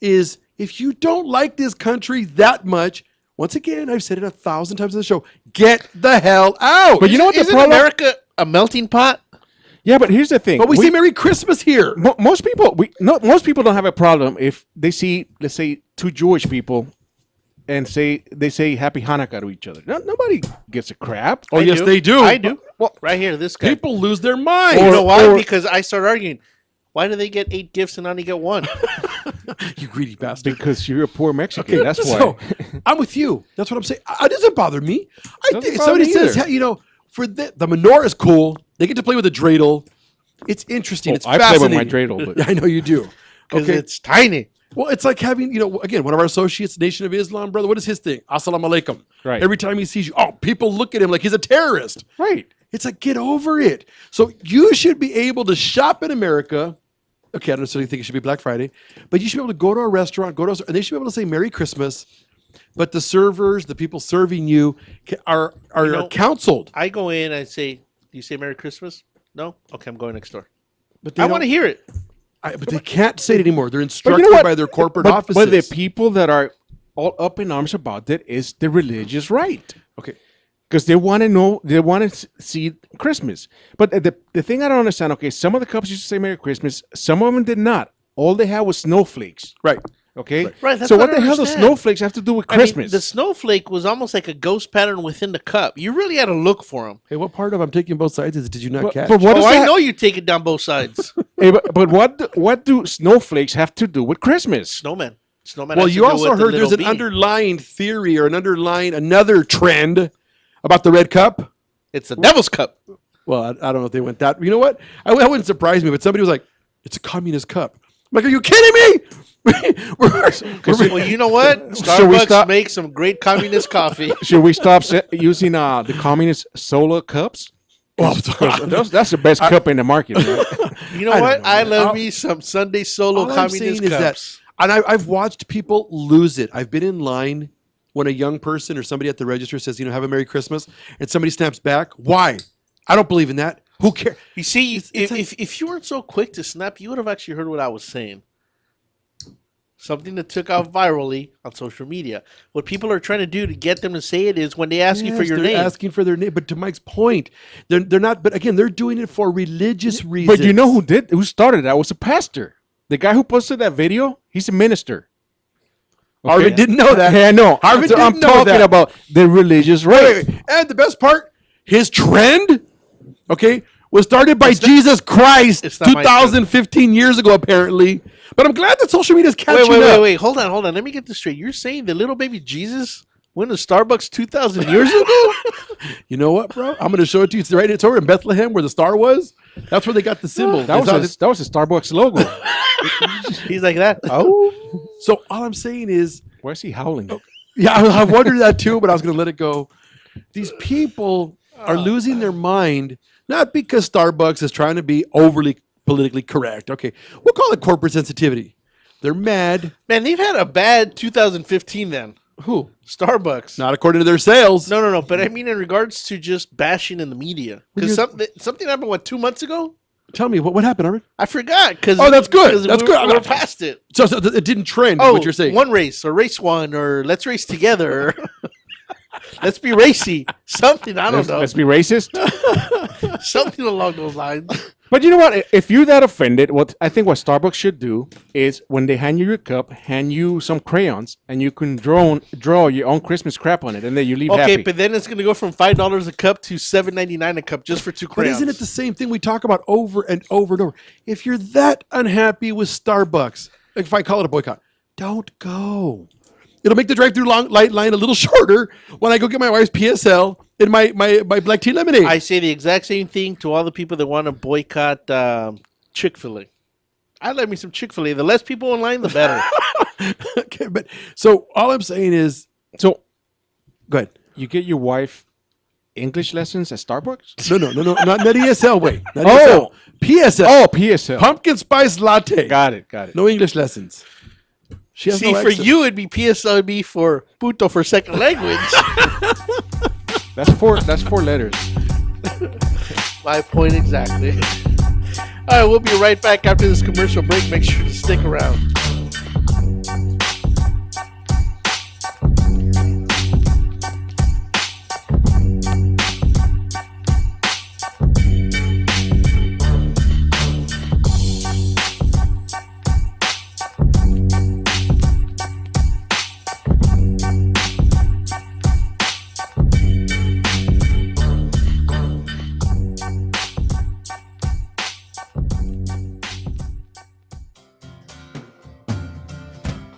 Speaker 2: is if you don't like this country that much. Once again, I've said it 1,000 times on the show. Get the hell out.
Speaker 3: But you know what the
Speaker 1: Isn't
Speaker 3: problem?
Speaker 1: America a melting pot?
Speaker 3: Yeah, but here's the thing.
Speaker 2: But we say Merry Christmas here.
Speaker 3: Most people don't have a problem if they see, let's say, two Jewish people and they say Happy Hanukkah to each other. Nobody gives a crap.
Speaker 2: Oh, yes, they do.
Speaker 1: I do. Well, right here, this guy.
Speaker 2: People lose their mind.
Speaker 1: You know why? Because I start arguing. Why do they get 8 gifts and I only get 1?
Speaker 2: You greedy bastard.
Speaker 3: Because you're a poor Mexican. That's why.
Speaker 2: So, I'm with you. That's what I'm saying. It doesn't bother me.
Speaker 3: Doesn't bother
Speaker 2: Somebody
Speaker 3: me
Speaker 2: says,
Speaker 3: either.
Speaker 2: for the menorah is cool. They get to play with a dreidel. It's interesting. It's
Speaker 3: I
Speaker 2: fascinating.
Speaker 3: play with my dreidel, but
Speaker 2: I know you do.
Speaker 1: Because it's tiny.
Speaker 2: Well, it's like having, again, one of our associates, Nation of Islam, brother. What is his thing? Assalamu alaikum.
Speaker 3: Right.
Speaker 2: Every time he sees you, people look at him like he's a terrorist.
Speaker 3: Right.
Speaker 2: It's like, get over it. So you should be able to shop in America. Okay, I don't necessarily think it should be Black Friday, but you should be able to go to a restaurant, and they should be able to say Merry Christmas, but the servers, the people serving you, are counseled.
Speaker 1: I go in and say, do you say Merry Christmas? No? Okay, I'm going next door.
Speaker 2: But
Speaker 1: I want to hear it.
Speaker 2: But they can't say it anymore. They're instructed by their corporate offices.
Speaker 3: But the people that are all up in arms about that is the religious right.
Speaker 2: Okay.
Speaker 3: Because they want to know, they want to see Christmas. But the thing I don't understand, okay, some of the couples used to say Merry Christmas, some of them did not. All they had was snowflakes.
Speaker 2: Right.
Speaker 3: Okay?
Speaker 1: Right, that's
Speaker 3: so
Speaker 1: what
Speaker 3: what
Speaker 1: I
Speaker 3: the hell do
Speaker 1: understand.
Speaker 3: snowflakes have to do with
Speaker 1: I mean,
Speaker 3: Christmas?
Speaker 1: the snowflake was almost like a ghost pattern within the cup. You really had to look for them.
Speaker 2: Hey, what part of I'm taking both sides did you not catch?
Speaker 3: But what does
Speaker 1: I
Speaker 3: that-
Speaker 1: know you take it down both sides.
Speaker 3: Hey, but what do snowflakes have to do with Christmas?
Speaker 1: Snowman.
Speaker 2: Well, you also heard there's an underlying theory or another trend about the red cup.
Speaker 1: It's the devil's cup.
Speaker 2: Well, I don't know if they went that. You know what? I wouldn't surprise me, but somebody was like, "It's a communist cup." I'm like, "Are you kidding me?"
Speaker 1: Well, you know what?
Speaker 3: Should we
Speaker 1: Starbucks
Speaker 3: stop?
Speaker 1: makes some great communist coffee.
Speaker 3: Should we stop using the communist solar cups?
Speaker 2: Well,
Speaker 3: That's the best cup in the market. Right?
Speaker 1: You know
Speaker 2: I don't
Speaker 1: what?
Speaker 2: know,
Speaker 1: I
Speaker 2: man.
Speaker 1: love me some Sunday Solo
Speaker 2: All I'm
Speaker 1: communist
Speaker 2: saying is that,
Speaker 1: cups.
Speaker 2: and I've watched people lose it. I've been in line when a young person or somebody at the register says, "Have a Merry Christmas," and somebody snaps back. Why? I don't believe in that. Who cares?
Speaker 1: You see,
Speaker 2: It's
Speaker 1: if you weren't so quick to snap, you would have actually heard what I was saying. Something that took off virally on social media. What people are trying to do to get them to say it is when they ask you for your
Speaker 2: they're
Speaker 1: name.
Speaker 2: asking for their name. But to Mike's point, they're not. But again, they're doing it for religious reasons.
Speaker 3: But you know who started that? Was a pastor. The guy who posted that video, he's a minister.
Speaker 2: Harvard didn't know that.
Speaker 3: Yeah, I know.
Speaker 2: Harvard
Speaker 3: I'm
Speaker 2: didn't know
Speaker 3: talking
Speaker 2: that.
Speaker 3: about the religious right.
Speaker 2: Wait. And the best part, his trend, was started by Jesus Christ
Speaker 1: it's not my
Speaker 2: 2015 years ago, apparently. But I'm glad that social media is catching up.
Speaker 1: Wait. Hold on. Let me get this straight. You're saying the little baby Jesus went to Starbucks 2,000 years ago?
Speaker 2: You know what, bro? I'm going to show it to you. It's over in Bethlehem where the star was. That's where they got the symbol.
Speaker 3: That was a Starbucks logo.
Speaker 1: He's like that.
Speaker 2: Oh. So all I'm saying is,
Speaker 3: Why is he howling?
Speaker 2: yeah, I wondered that too, but I was going to let it go. These people are losing their mind, not because Starbucks is trying to be overly politically correct. Okay, we'll call it corporate sensitivity. They're mad.
Speaker 1: Man, they've had a bad 2015 then.
Speaker 2: Who?
Speaker 1: Starbucks.
Speaker 2: Not according to their sales.
Speaker 1: No. But I mean in regards to just bashing in the media. Because something happened, 2 months ago?
Speaker 2: Tell me, what happened, Armin?
Speaker 1: I forgot.
Speaker 2: Oh, that's good. That's good.
Speaker 1: We're past it.
Speaker 2: So it didn't trend, is what you're saying.
Speaker 1: One race, or race one, or let's race together. Let's be racy. Something, I don't know.
Speaker 3: Let's be racist.
Speaker 1: Something along those lines.
Speaker 3: But you know what? If you're that offended, what Starbucks should do is when they hand you your cup, hand you some crayons, and you can draw your own Christmas crap on it, and then you leave happy.
Speaker 1: Okay, but then it's going to go from $5 a cup to $7.99 a cup just for 2
Speaker 2: But
Speaker 1: crayons.
Speaker 2: isn't it the same thing we talk about over and over and over? If you're that unhappy with Starbucks, if I call it a boycott, don't go. It'll make the drive-through light line a little shorter when I go get my wife's PSL and my black tea lemonade.
Speaker 1: I say the exact same thing to all the people that want to boycott Chick-fil-A. I like me some Chick-fil-A. The less people in line, the better.
Speaker 2: Okay, but so all I'm saying is,
Speaker 3: So
Speaker 2: go ahead.
Speaker 3: you get your wife English lessons at Starbucks?
Speaker 2: No, not ESL way. Not
Speaker 3: Oh.
Speaker 2: ESL. PSL.
Speaker 3: Oh, PSL.
Speaker 2: Pumpkin spice latte.
Speaker 3: Got it.
Speaker 2: No English lessons. She has
Speaker 1: See,
Speaker 2: no
Speaker 1: for
Speaker 2: accent.
Speaker 1: you, it'd be PSLB for puto for second language.
Speaker 3: That's four letters.
Speaker 1: My point exactly. All right, we'll be right back after this commercial break. Make sure to stick around.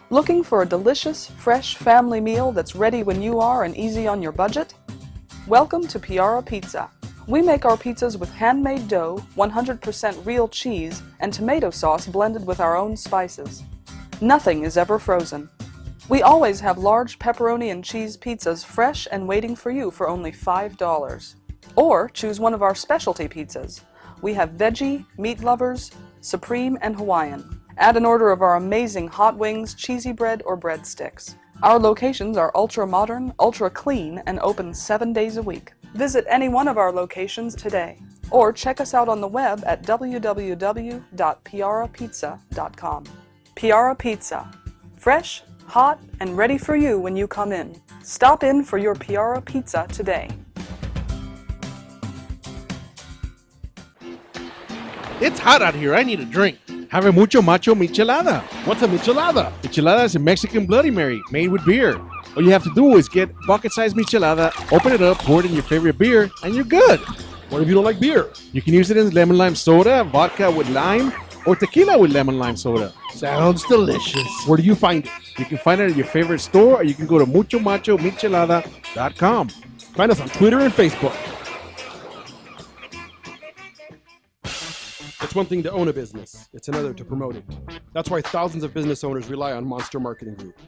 Speaker 12: Looking for a delicious, fresh family meal that's ready when you are and easy on your budget? Welcome to Piara Pizza. We make our pizzas with handmade dough, 100% real cheese, and tomato sauce blended with our own spices. Nothing is ever frozen. We always have large pepperoni and cheese pizzas fresh and waiting for you for only $5. Or choose one of our specialty pizzas. We have veggie, meat lovers, supreme, and Hawaiian. Add an order of our amazing hot wings, cheesy bread, or breadsticks. Our locations are ultra-modern, ultra-clean, and open 7 days a week. Visit any one of our locations today, or check us out on the web at www.piarapizza.com. Piara Pizza. Fresh, hot, and ready for you when you come in. Stop in for your Piara Pizza today.
Speaker 1: It's hot out here. I need a drink.
Speaker 3: Have a mucho macho michelada.
Speaker 2: What's a michelada?
Speaker 3: Michelada is a Mexican Bloody Mary made with beer. All you have to do is get bucket-sized michelada, open it up, pour it in your favorite beer, and you're good.
Speaker 2: What if you don't like beer?
Speaker 3: You can use it in lemon lime soda, vodka with lime, or tequila with lemon lime soda.
Speaker 1: Sounds delicious.
Speaker 2: Where do you find it?
Speaker 3: You can find it at your favorite store, or you can go to muchomachomichelada.com.
Speaker 2: Find us on Twitter and Facebook. It's one thing to own a business. It's another to promote it. That's why thousands of business owners rely on Monster Marketing Group.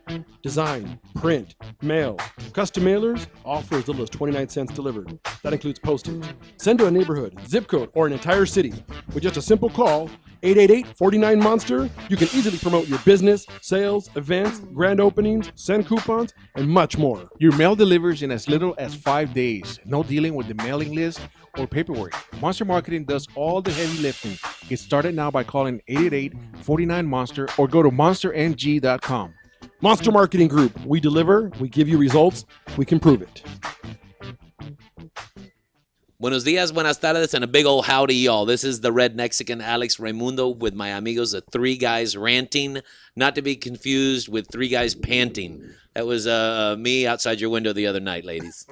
Speaker 2: Design, print, mail, custom mailers, all for as little as 29 cents delivered. That includes postage. Send to a neighborhood, zip code, or an entire city. With just a simple call, 888-49-MONSTER, you can easily promote your business, sales, events, grand openings, send coupons, and much more.
Speaker 3: Your mail delivers in as little as 5 days. No dealing with the mailing list or paperwork. Monster Marketing does all the heavy lifting. Get started now by calling 888-49-MONSTER or go to monsterng.com.
Speaker 2: Monster Marketing Group. We deliver, we give you results, we can prove it.
Speaker 13: Buenos dias, buenas tardes, and a big old howdy, y'all. This is the Red Mexican Alex Raimundo with my amigos at Three Guys Ranting, not to be confused with Three Guys Panting. That was me outside your window the other night, ladies.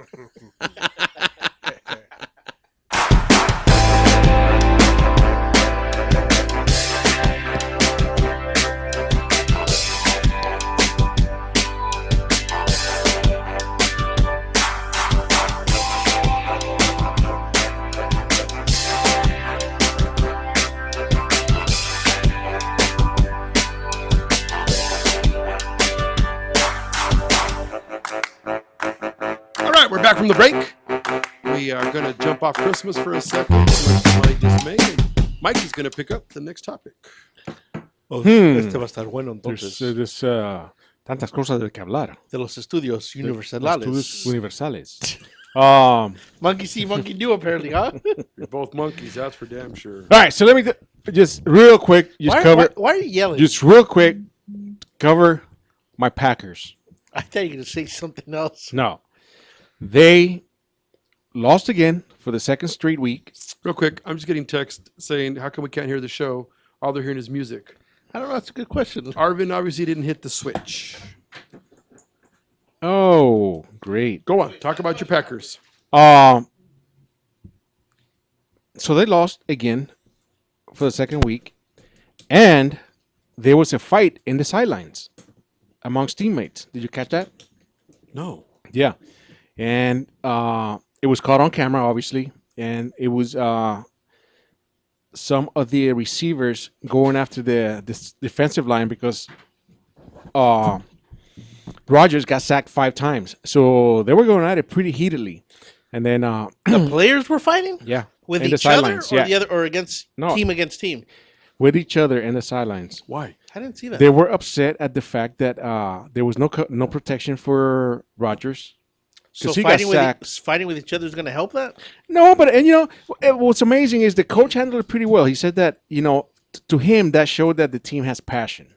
Speaker 2: We're back from the break. We are going to jump off Christmas for a second. Mike Mikey's going to pick up the next topic.
Speaker 1: Este va a estar bueno entonces.
Speaker 3: There's tantas cosas de que hablar.
Speaker 1: De los estudios universales.
Speaker 3: Estudios universales.
Speaker 1: Monkey see, monkey do, apparently, huh?
Speaker 2: You're both monkeys, that's for damn sure.
Speaker 3: All right, so let me just real quick,
Speaker 1: why are you yelling?
Speaker 3: Just real quick, cover my Packers.
Speaker 1: I thought you were going to say something else.
Speaker 3: No. They lost again for the second straight week.
Speaker 2: Real quick, I'm just getting text saying, how come we can't hear the show? All they're hearing is music.
Speaker 1: I don't know. That's a good question.
Speaker 2: Arvin obviously didn't hit the switch.
Speaker 3: Oh, great.
Speaker 2: Go on. Talk about your Packers.
Speaker 3: So they lost again for the second week. And there was a fight in the sidelines amongst teammates. Did you catch that?
Speaker 2: No.
Speaker 3: Yeah. And it was caught on camera, obviously. And it was some of the receivers going after the defensive line because Rodgers got sacked 5 times. So they were going at it pretty heatedly. And then
Speaker 1: the players were fighting?
Speaker 3: Yeah.
Speaker 1: With
Speaker 3: in
Speaker 1: each other or the other or against team?
Speaker 3: With each other in the sidelines.
Speaker 2: Why?
Speaker 1: I didn't see that.
Speaker 3: They were upset at the fact that there was no protection for Rodgers.
Speaker 1: So
Speaker 3: he
Speaker 1: fighting with each other is going to help that?
Speaker 3: No, but what's amazing is the coach handled it pretty well. He said that to him that showed that the team has passion.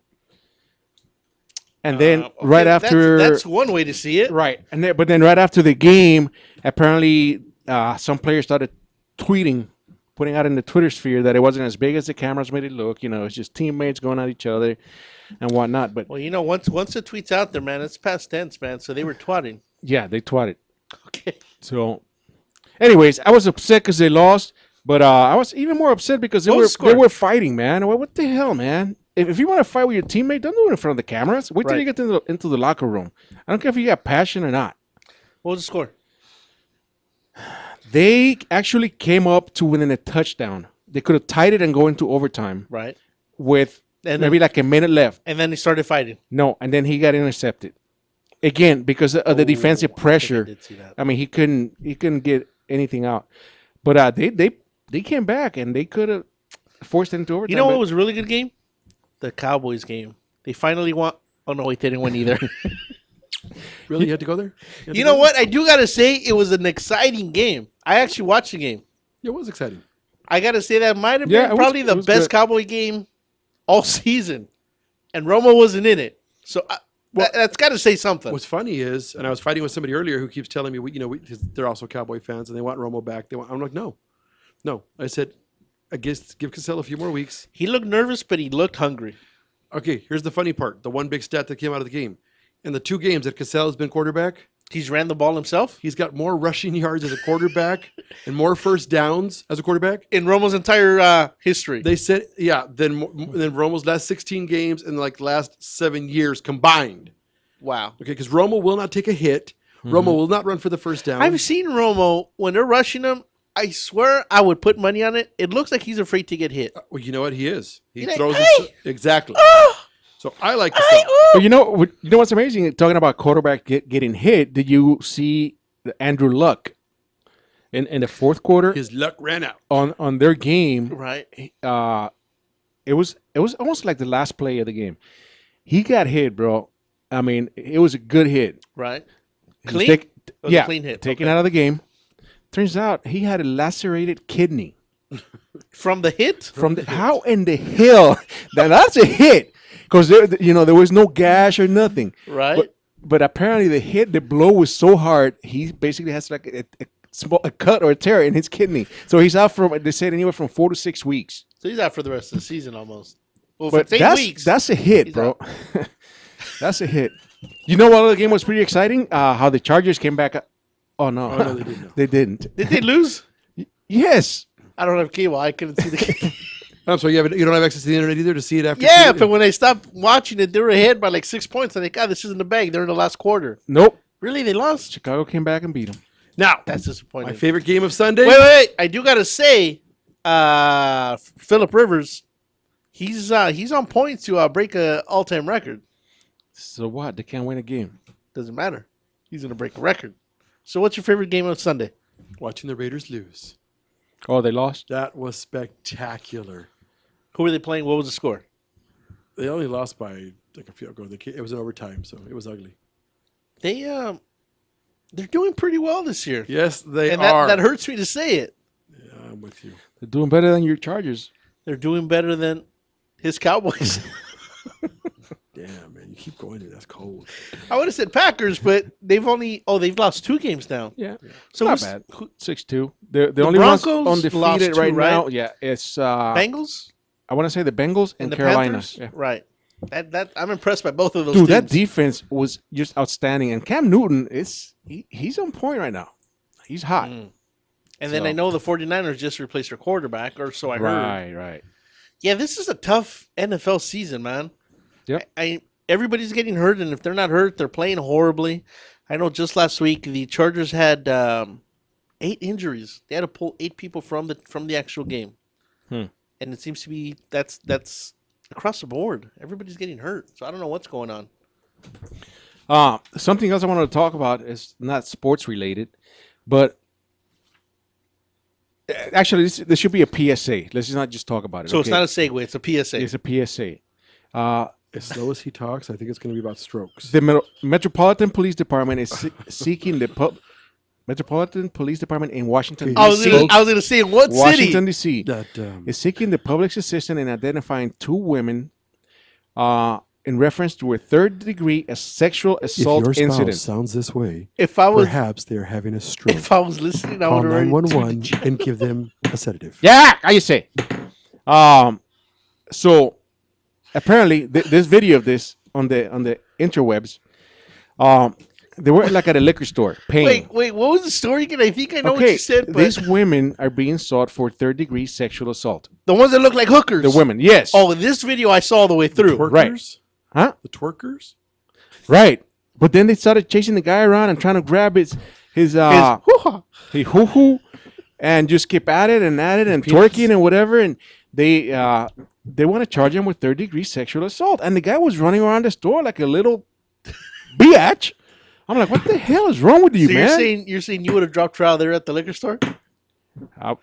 Speaker 3: And then right after
Speaker 1: that's one way to see it,
Speaker 3: right? But then right after the game, apparently some players started tweeting, putting out in the Twitter sphere that it wasn't as big as the cameras made it look. It's just teammates going at each other and whatnot. But
Speaker 1: once the tweet's out there, man, it's past tense, man. So they were twatting.
Speaker 3: Yeah, they twatted.
Speaker 1: Okay.
Speaker 3: So, anyways, I was upset because they lost, but I was even more upset because they were fighting, man. What the hell, man? If you want to fight with your teammate, don't do it in front of the cameras. Wait till you get into the locker room. I don't care if you got passion or not.
Speaker 1: What was the score?
Speaker 3: They actually came up to within a touchdown. They could have tied it and go into overtime.
Speaker 1: Right.
Speaker 3: With maybe like a minute left.
Speaker 1: And then they started fighting.
Speaker 3: No, and then he got intercepted. Again, because of the defensive pressure. I mean, he couldn't get anything out. But they came back and they could have forced it into overtime.
Speaker 1: You know what was a really good game? The Cowboys game. They finally won. Oh, no, wait, they didn't win either.
Speaker 2: Really? You had to go there?
Speaker 1: You know what? I do got to say it was an exciting game. I actually watched the game.
Speaker 2: Yeah, it was exciting.
Speaker 1: I got to say that might have been probably the best Cowboy game all season. And Romo wasn't in it. So that's got to say something.
Speaker 2: What's funny is, and I was fighting with somebody earlier who keeps telling me, they're also Cowboy fans and they want Romo back. I'm like, no. I said, I guess give Cassell a few more weeks.
Speaker 1: He looked nervous, but he looked hungry.
Speaker 2: Okay, here's the funny part. The one big stat that came out of the game. In the 2 games that Cassell has been quarterback,
Speaker 1: he's ran the ball himself.
Speaker 2: He's got more rushing yards as a quarterback and more first downs as a quarterback.
Speaker 1: In Romo's entire history.
Speaker 2: They said, than Romo's last 16 games and like last 7 years combined.
Speaker 1: Wow.
Speaker 2: Okay, because Romo will not take a hit. Mm-hmm. Romo will not run for the first down.
Speaker 1: I've seen Romo, when they're rushing him, I swear I would put money on it. It looks like he's afraid to get hit.
Speaker 2: Well, you know what? He is. He
Speaker 1: He's like,
Speaker 2: throws
Speaker 1: "Hey!"
Speaker 2: it. Exactly. So I like to say.
Speaker 3: But you know what's amazing? Talking about quarterback getting hit, did you see Andrew Luck in the fourth quarter
Speaker 2: His luck ran out.
Speaker 3: on their game?
Speaker 1: Right.
Speaker 3: It was almost like the last play of the game. He got hit, bro. I mean, it was a good hit.
Speaker 1: Right.
Speaker 3: He was
Speaker 1: Clean?
Speaker 3: take-
Speaker 1: It was a
Speaker 3: yeah,
Speaker 1: clean hit.
Speaker 3: taken
Speaker 1: Okay.
Speaker 3: out of the game. Turns out he had a lacerated kidney
Speaker 1: From the hit?
Speaker 3: from the how in the hell that's a hit because there was no gash or nothing.
Speaker 1: Right.
Speaker 3: But apparently the blow was so hard he basically has like a cut or a tear in his kidney. So he's out from they said anywhere from 4 to 6 weeks.
Speaker 1: So he's out for the rest of the season almost. Well, if
Speaker 3: But
Speaker 1: it's 8
Speaker 3: that's
Speaker 1: weeks.
Speaker 3: that's a hit,
Speaker 1: he's
Speaker 3: bro.
Speaker 1: out.
Speaker 3: That's a hit. You know what other game was pretty exciting? How the Chargers came back. Oh no,
Speaker 2: Oh, no, they didn't.
Speaker 3: They didn't.
Speaker 1: Did they lose?
Speaker 3: Yes.
Speaker 1: I don't have cable. I couldn't see the game.
Speaker 2: I'm sorry, you don't have access to the internet either to see it after.
Speaker 1: Yeah, but when I stopped watching it, they were ahead by like 6 points. I'm like, God, this is in the bag. They're in the last quarter.
Speaker 3: Nope.
Speaker 1: Really? They lost?
Speaker 3: Chicago came back and beat them.
Speaker 2: Now,
Speaker 1: That's disappointing.
Speaker 2: my favorite game of Sunday.
Speaker 1: Wait. I do got to say, Phillip Rivers, he's on point to break a all-time record.
Speaker 3: So what? They can't win a game.
Speaker 1: Doesn't matter. He's going to break a record. So what's your favorite game of Sunday?
Speaker 2: Watching the Raiders lose.
Speaker 3: Oh, they lost.
Speaker 2: That was spectacular.
Speaker 1: Who were they playing? What was the score?
Speaker 2: They only lost by like a field goal. It was in overtime, so it was ugly.
Speaker 1: They're doing pretty well this year.
Speaker 2: Yes, they
Speaker 1: And
Speaker 2: are.
Speaker 1: that hurts me to say it.
Speaker 2: Yeah, I'm with you.
Speaker 3: They're doing better than your Chargers.
Speaker 1: They're doing better than his Cowboys.
Speaker 2: Damn, man, you keep going there. That's cold.
Speaker 1: I would have said Packers, but they've lost 2 games now.
Speaker 3: Yeah.
Speaker 1: So
Speaker 3: Not
Speaker 1: who's-
Speaker 3: bad.
Speaker 1: who-
Speaker 3: 6-2. The
Speaker 1: The
Speaker 3: only
Speaker 1: Broncos
Speaker 3: ones
Speaker 1: lost
Speaker 3: undefeated
Speaker 1: 2,
Speaker 3: right
Speaker 1: right?
Speaker 3: now. Yeah, it's
Speaker 1: Bengals
Speaker 3: I want to say the Bengals and
Speaker 1: the
Speaker 3: Carolina.
Speaker 1: Panthers?
Speaker 3: Yeah.
Speaker 1: Right. That I'm impressed by both of those
Speaker 3: Dude,
Speaker 1: teams.
Speaker 3: that defense was just outstanding, and Cam Newton he's on point right now. He's hot.
Speaker 1: And then I know the 49ers just replaced their quarterback, or so I heard.
Speaker 3: Right.
Speaker 1: Yeah, this is a tough NFL season, man.
Speaker 3: Yep.
Speaker 1: Everybody's getting hurt, and if they're not hurt, they're playing horribly. I know just last week the Chargers had 8 injuries. They had to pull 8 people from the actual game, and it seems to be that's across the board. Everybody's getting hurt, so I don't know what's going on.
Speaker 3: Something else I wanted to talk about is not sports related, but actually this should be a PSA. Let's not just talk about it.
Speaker 1: So it's
Speaker 3: okay?
Speaker 1: not a segue; it's a PSA.
Speaker 3: It's a PSA.
Speaker 2: As slow as he talks, I think it's going to be about strokes.
Speaker 3: The Metropolitan Police Department is seeking the Metropolitan Police Department in Washington,
Speaker 1: I was
Speaker 3: D.C.
Speaker 1: going to say in what
Speaker 3: Washington,
Speaker 1: city?
Speaker 3: D.C. is seeking the public's assistance in identifying 2 women in reference to a third-degree sexual assault
Speaker 2: if your spouse
Speaker 3: incident.
Speaker 2: sounds this way,
Speaker 1: If I was
Speaker 2: perhaps they're having a stroke.
Speaker 1: if I was listening, I
Speaker 2: Call
Speaker 1: would have
Speaker 2: 911 and give them a sedative.
Speaker 3: Yeah, how you say? So apparently, this video of this on the interwebs, they were like at a liquor store paying.
Speaker 1: Wait, what was the story again? I think I know what you said, but
Speaker 3: these women are being sought for third-degree sexual assault.
Speaker 1: the ones that look like hookers.
Speaker 3: The women, yes.
Speaker 1: Oh, this video I saw all the way through.
Speaker 2: Twerkers?
Speaker 3: Huh?
Speaker 2: The twerkers?
Speaker 3: Right. But then they started chasing the guy around and trying to grab his hoo-hoo and just keep at it and twerking and whatever. And they want to charge him with third-degree sexual assault. And the guy was running around the store like a little biatch. I'm like, what the hell is wrong with you,
Speaker 1: So
Speaker 3: man?
Speaker 1: you're saying you would have dropped trial there at the liquor store,
Speaker 3: Uh,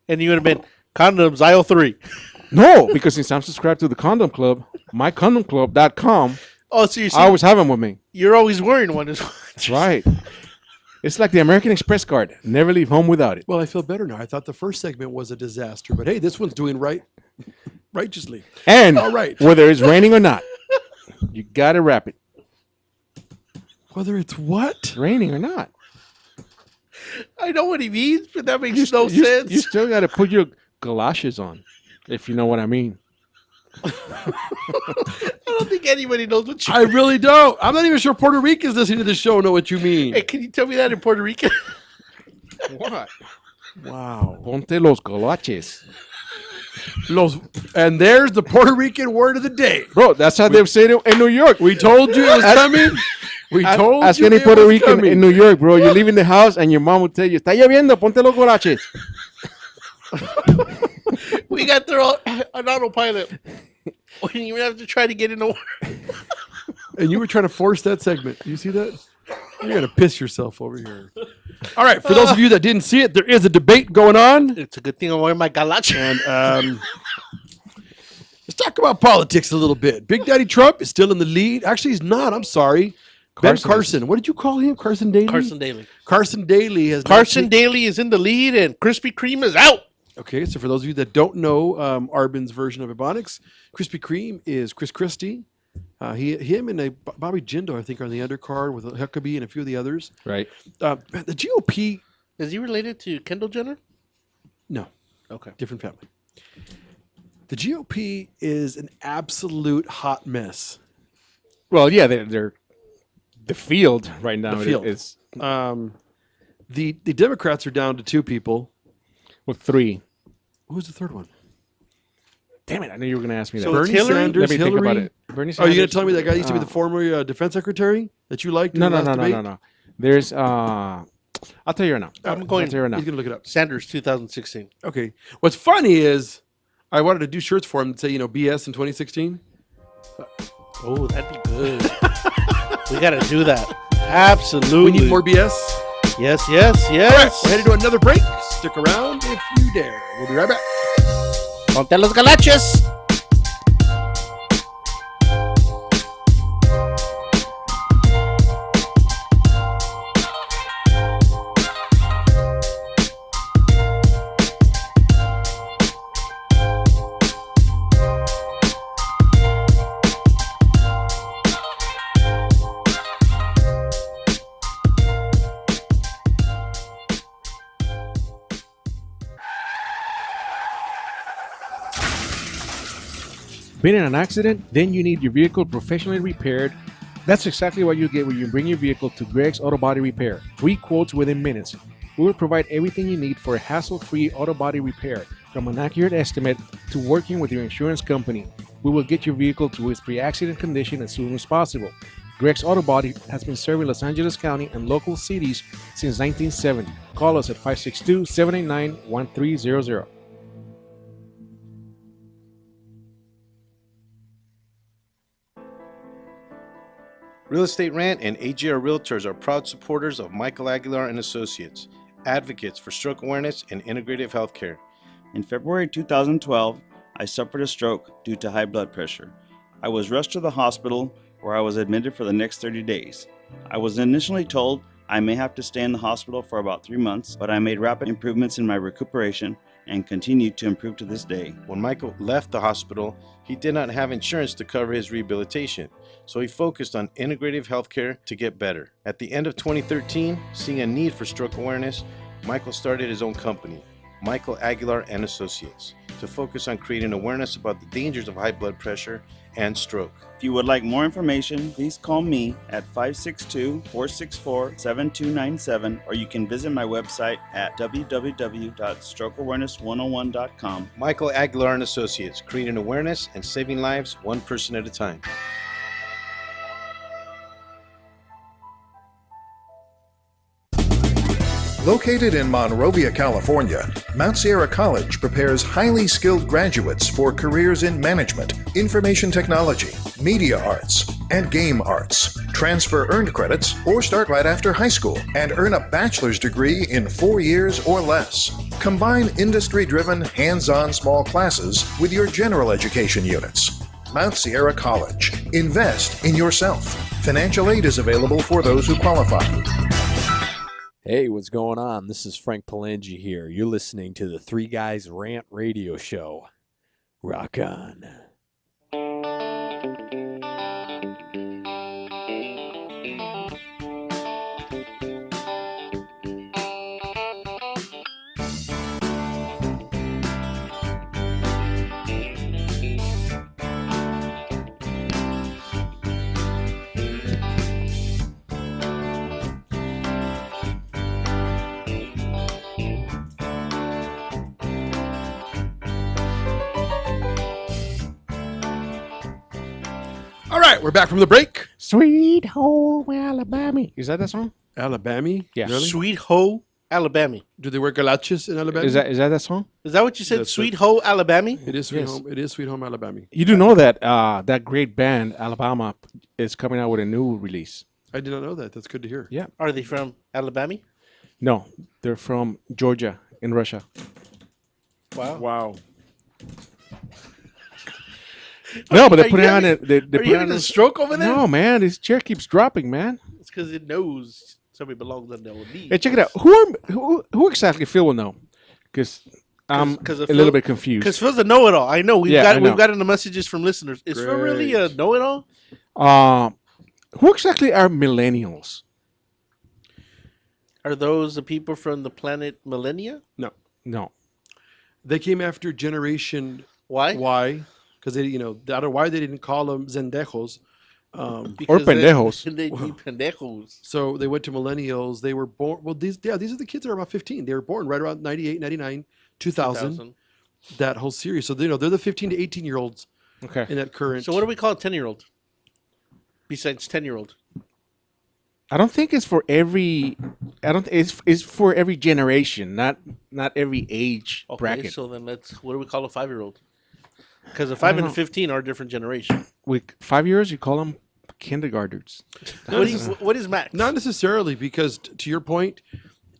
Speaker 1: and you would have been condoms aisle 3.
Speaker 3: no, because since I'm subscribed to the Condom Club, mycondomclub.com,
Speaker 1: Oh, so you're
Speaker 3: I
Speaker 1: saying
Speaker 3: always have them with me.
Speaker 1: you're always wearing one?
Speaker 3: Right. It's like the American Express card. Never leave home without it.
Speaker 2: Well, I feel better now. I thought the first segment was a disaster, but hey, this one's doing righteously.
Speaker 3: And
Speaker 2: All right.
Speaker 3: whether it's raining or not, you got to wrap it.
Speaker 2: Whether it's what?
Speaker 3: Raining or not.
Speaker 1: I know what he means, but that makes no
Speaker 3: You
Speaker 1: sense.
Speaker 3: still got to put your galoshes on, if you know what I mean.
Speaker 1: I don't think anybody knows what you
Speaker 2: I really don't. I'm not even sure Puerto Ricans listening to the show know what you mean.
Speaker 1: Hey, can you tell me that in Puerto Rican?
Speaker 3: What?
Speaker 2: Wow.
Speaker 3: Ponte los galoshes.
Speaker 2: And there's the Puerto Rican word of the day.
Speaker 3: Bro, that's how they say it in New York.
Speaker 2: We told you it was coming. We told
Speaker 3: Ask
Speaker 2: you
Speaker 3: any
Speaker 2: it
Speaker 3: Puerto
Speaker 2: was
Speaker 3: Rican
Speaker 2: coming.
Speaker 3: in New York, bro. You're leaving the house and your mom will tell you, "Está lloviendo, ponte los guaraches."
Speaker 1: We got there on autopilot. We didn't even have to try to get into work.
Speaker 2: And you were trying to force that segment. You see that? You're going to piss yourself over here. All right. For those of you that didn't see it, there is a debate going on.
Speaker 1: It's a good thing I'm wearing my galache.
Speaker 2: And let's talk about politics a little bit. Big Daddy Trump is still in the lead. Actually, he's not. I'm sorry. Ben Carson. What did you call him? Carson Daly?
Speaker 1: Carson Daly.
Speaker 2: Carson Daly has
Speaker 1: Carson Daly is in the lead, and Krispy Kreme is out.
Speaker 2: Okay, so for those of you that don't know Arbin's version of Ebonics, Krispy Kreme is Chris Christie. Him and Bobby Jindal, I think, are on the undercard with Huckabee and a few of the others.
Speaker 3: Right.
Speaker 2: The GOP...
Speaker 1: Is he related to Kendall Jenner?
Speaker 2: No.
Speaker 1: Okay.
Speaker 2: Different family. The GOP is an absolute hot mess.
Speaker 3: Well, yeah, they're the field right now.
Speaker 2: The field.
Speaker 3: Is
Speaker 2: the Democrats are down to 2 people.
Speaker 3: Well, 3.
Speaker 2: Who's the third one?
Speaker 3: Damn it! I knew you were going to ask me that.
Speaker 2: So Bernie Sanders,
Speaker 3: Let me think
Speaker 2: Hillary.
Speaker 3: about it. Bernie
Speaker 2: Are
Speaker 3: Sanders.
Speaker 2: you going to tell me that guy used to be the former defense secretary that you liked?
Speaker 3: No. There's I'll tell you right now.
Speaker 1: I'm going.
Speaker 3: I'll tell you right now.
Speaker 2: He's going to look it up.
Speaker 1: Sanders 2016.
Speaker 2: Okay. What's funny is I wanted to do shirts for him that say, BS in 2016.
Speaker 1: Oh, that'd be good. We got to do that. Absolutely.
Speaker 2: We need more BS.
Speaker 1: Yes.
Speaker 2: All right, we're headed to another break. Stick around if you dare. We'll be right back.
Speaker 1: Ponte los galaches.
Speaker 3: Been in an accident? Then you need your vehicle professionally repaired. That's exactly what you get when you bring your vehicle to Greg's Auto Body Repair. 3 quotes within minutes. We will provide everything you need for a hassle-free auto body repair, from an accurate estimate to working with your insurance company. We will get your vehicle to its pre-accident condition as soon as possible. Greg's Auto Body has been serving Los Angeles County and local cities since 1970. Call us at 562-789-1300.
Speaker 7: Real Estate Rant and AGR Realtors are proud supporters of Michael Aguilar and Associates, advocates for stroke awareness and integrative healthcare.
Speaker 14: In February 2012, I suffered a stroke due to high blood pressure. I was rushed to the hospital where I was admitted for the next 30 days. I was initially told I may have to stay in the hospital for about 3 months, but I made rapid improvements in my recuperation and continued to improve to this day.
Speaker 7: When Michael left the hospital, he did not have insurance to cover his rehabilitation, so he focused on integrative healthcare to get better. At the end of 2013, seeing a need for stroke awareness, Michael started his own company, Michael Aguilar and Associates, to focus on creating awareness about the dangers of high blood pressure and stroke.
Speaker 14: If you would like more information, please call me at 562-464-7297, or you can visit my website at www.strokeawareness101.com.
Speaker 7: Michael Aguilar and Associates, creating awareness and saving lives one person at a time.
Speaker 15: Located in Monrovia, California, Mount Sierra College prepares highly skilled graduates for careers in management, information technology, media arts, and game arts. Transfer earned credits or start right after high school and earn a bachelor's degree in 4 years or less. Combine industry-driven, hands-on small classes with your general education units. Mount Sierra College. Invest in yourself. Financial aid is available for those who qualify.
Speaker 16: Hey, what's going on? This is Frank Palangi here. You're listening to the Three Guys Rant radio show. Rock on.
Speaker 2: All right, we're back from the break.
Speaker 3: Sweet home Alabama. Is that song?
Speaker 2: Alabama?
Speaker 3: Yeah.
Speaker 2: Really?
Speaker 1: Sweet Ho, Alabama.
Speaker 2: Do they wear galaches in Alabama?
Speaker 3: Is that song?
Speaker 1: Is that what you said?
Speaker 2: That's
Speaker 1: Sweet
Speaker 2: it.
Speaker 1: Ho, Alabama?
Speaker 2: It is Sweet
Speaker 3: Yes.
Speaker 2: Home. It is Sweet Home Alabama.
Speaker 3: You do know that that great band Alabama is coming out with a new release.
Speaker 2: I did not know that. That's good to hear.
Speaker 3: Yeah.
Speaker 1: Are they from Alabama?
Speaker 3: No, they're from Georgia in Russia.
Speaker 1: Wow.
Speaker 2: Wow.
Speaker 3: No, but
Speaker 1: Are
Speaker 3: they put
Speaker 1: you
Speaker 3: it on
Speaker 1: having-
Speaker 3: it. They
Speaker 1: Are
Speaker 3: put
Speaker 1: you
Speaker 3: it
Speaker 1: having
Speaker 3: on
Speaker 1: a stroke over there?
Speaker 3: No, man, this chair keeps dropping, man.
Speaker 1: It's because it knows somebody belongs on the knee.
Speaker 3: Hey, check it out. Who exactly Phil will know? Because I'm a little bit confused.
Speaker 1: Because Phil's a know-it-all. I know.
Speaker 3: Yeah, I know.
Speaker 1: We've gotten the messages from listeners. Is Phil really a know-it-all?
Speaker 3: Who exactly are millennials?
Speaker 1: Are those the people from the planet Millennia?
Speaker 2: No.
Speaker 3: No.
Speaker 2: They came after Generation
Speaker 1: Why?
Speaker 2: Y because they, I don't know why they didn't call them Zendejos.
Speaker 1: Because
Speaker 3: pendejos.
Speaker 1: They need pendejos.
Speaker 2: So they went to millennials. They were born. Well, these are the kids that are about 15. They were born right around 98, 99, 2000. That whole series. So they're the 15 to 18-year-olds.
Speaker 3: Okay.
Speaker 2: In that current.
Speaker 1: So what do we call a 10-year-old? Besides 10-year-old.
Speaker 3: I don't think it's for every. It's for every generation, not every age
Speaker 1: Okay,
Speaker 3: bracket.
Speaker 1: so then what do we call a 5-year-old? Because a 5 and a
Speaker 3: know.
Speaker 1: 15 are a different generation.
Speaker 3: With 5 years, you call them kindergartners.
Speaker 1: What is max?
Speaker 2: Not necessarily, because to your point,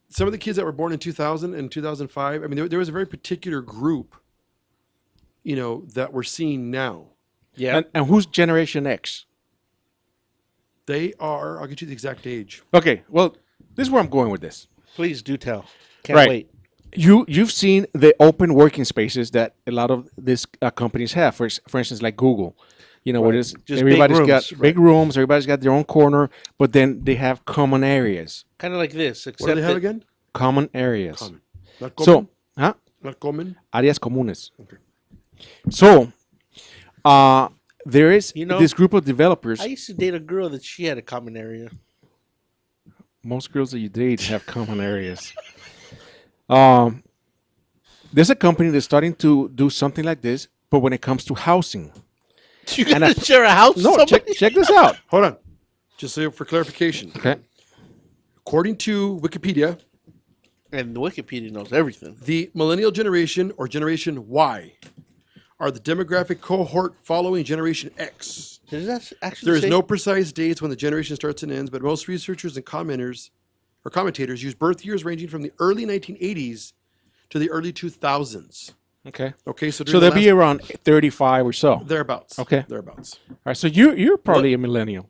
Speaker 2: some of the kids that were born in 2000 and 2005, I mean, there was a very particular group, that we're seeing now.
Speaker 1: Yeah.
Speaker 3: And who's Generation X?
Speaker 2: They are, I'll get you the exact age.
Speaker 3: Okay, well, this is where I'm going with this.
Speaker 1: Please do tell. Can't
Speaker 3: Right.
Speaker 1: wait.
Speaker 3: You've seen the open working spaces that a lot of these companies have. For instance, like Google, where
Speaker 1: Right.
Speaker 3: it's,
Speaker 1: Just
Speaker 3: everybody's
Speaker 1: big
Speaker 3: got
Speaker 1: rooms,
Speaker 3: big rooms, everybody's got their own corner, but then they have common areas.
Speaker 1: Kind of like this. Except
Speaker 2: What do they have
Speaker 1: that-
Speaker 2: again?
Speaker 3: Common areas.
Speaker 2: Common. Not
Speaker 3: So,
Speaker 2: common?
Speaker 3: huh?
Speaker 2: Not common?
Speaker 3: Áreas comunes. So, there is this group of developers.
Speaker 1: I used to date a girl that she had a common area.
Speaker 3: Most girls that you date have common areas. There's a company that's starting to do something like this, but when it comes to housing.
Speaker 1: You gonna share a house? with
Speaker 3: No,
Speaker 1: somebody?
Speaker 3: check this out.
Speaker 2: Hold on. Just so for clarification.
Speaker 3: Okay.
Speaker 2: According to Wikipedia,
Speaker 1: And Wikipedia knows everything.
Speaker 2: the millennial generation or Generation Y are the demographic cohort following Generation X.
Speaker 1: Does that actually
Speaker 2: There is
Speaker 1: say-
Speaker 2: no precise dates when the generation starts and ends, but most researchers and commentators use birth years ranging from the early 1980s to the early 2000s.
Speaker 3: Okay.
Speaker 2: Okay, so
Speaker 3: So they'll be around 35 or so.
Speaker 2: thereabouts.
Speaker 3: Okay.
Speaker 2: Thereabouts.
Speaker 3: All right. So you're probably a millennial.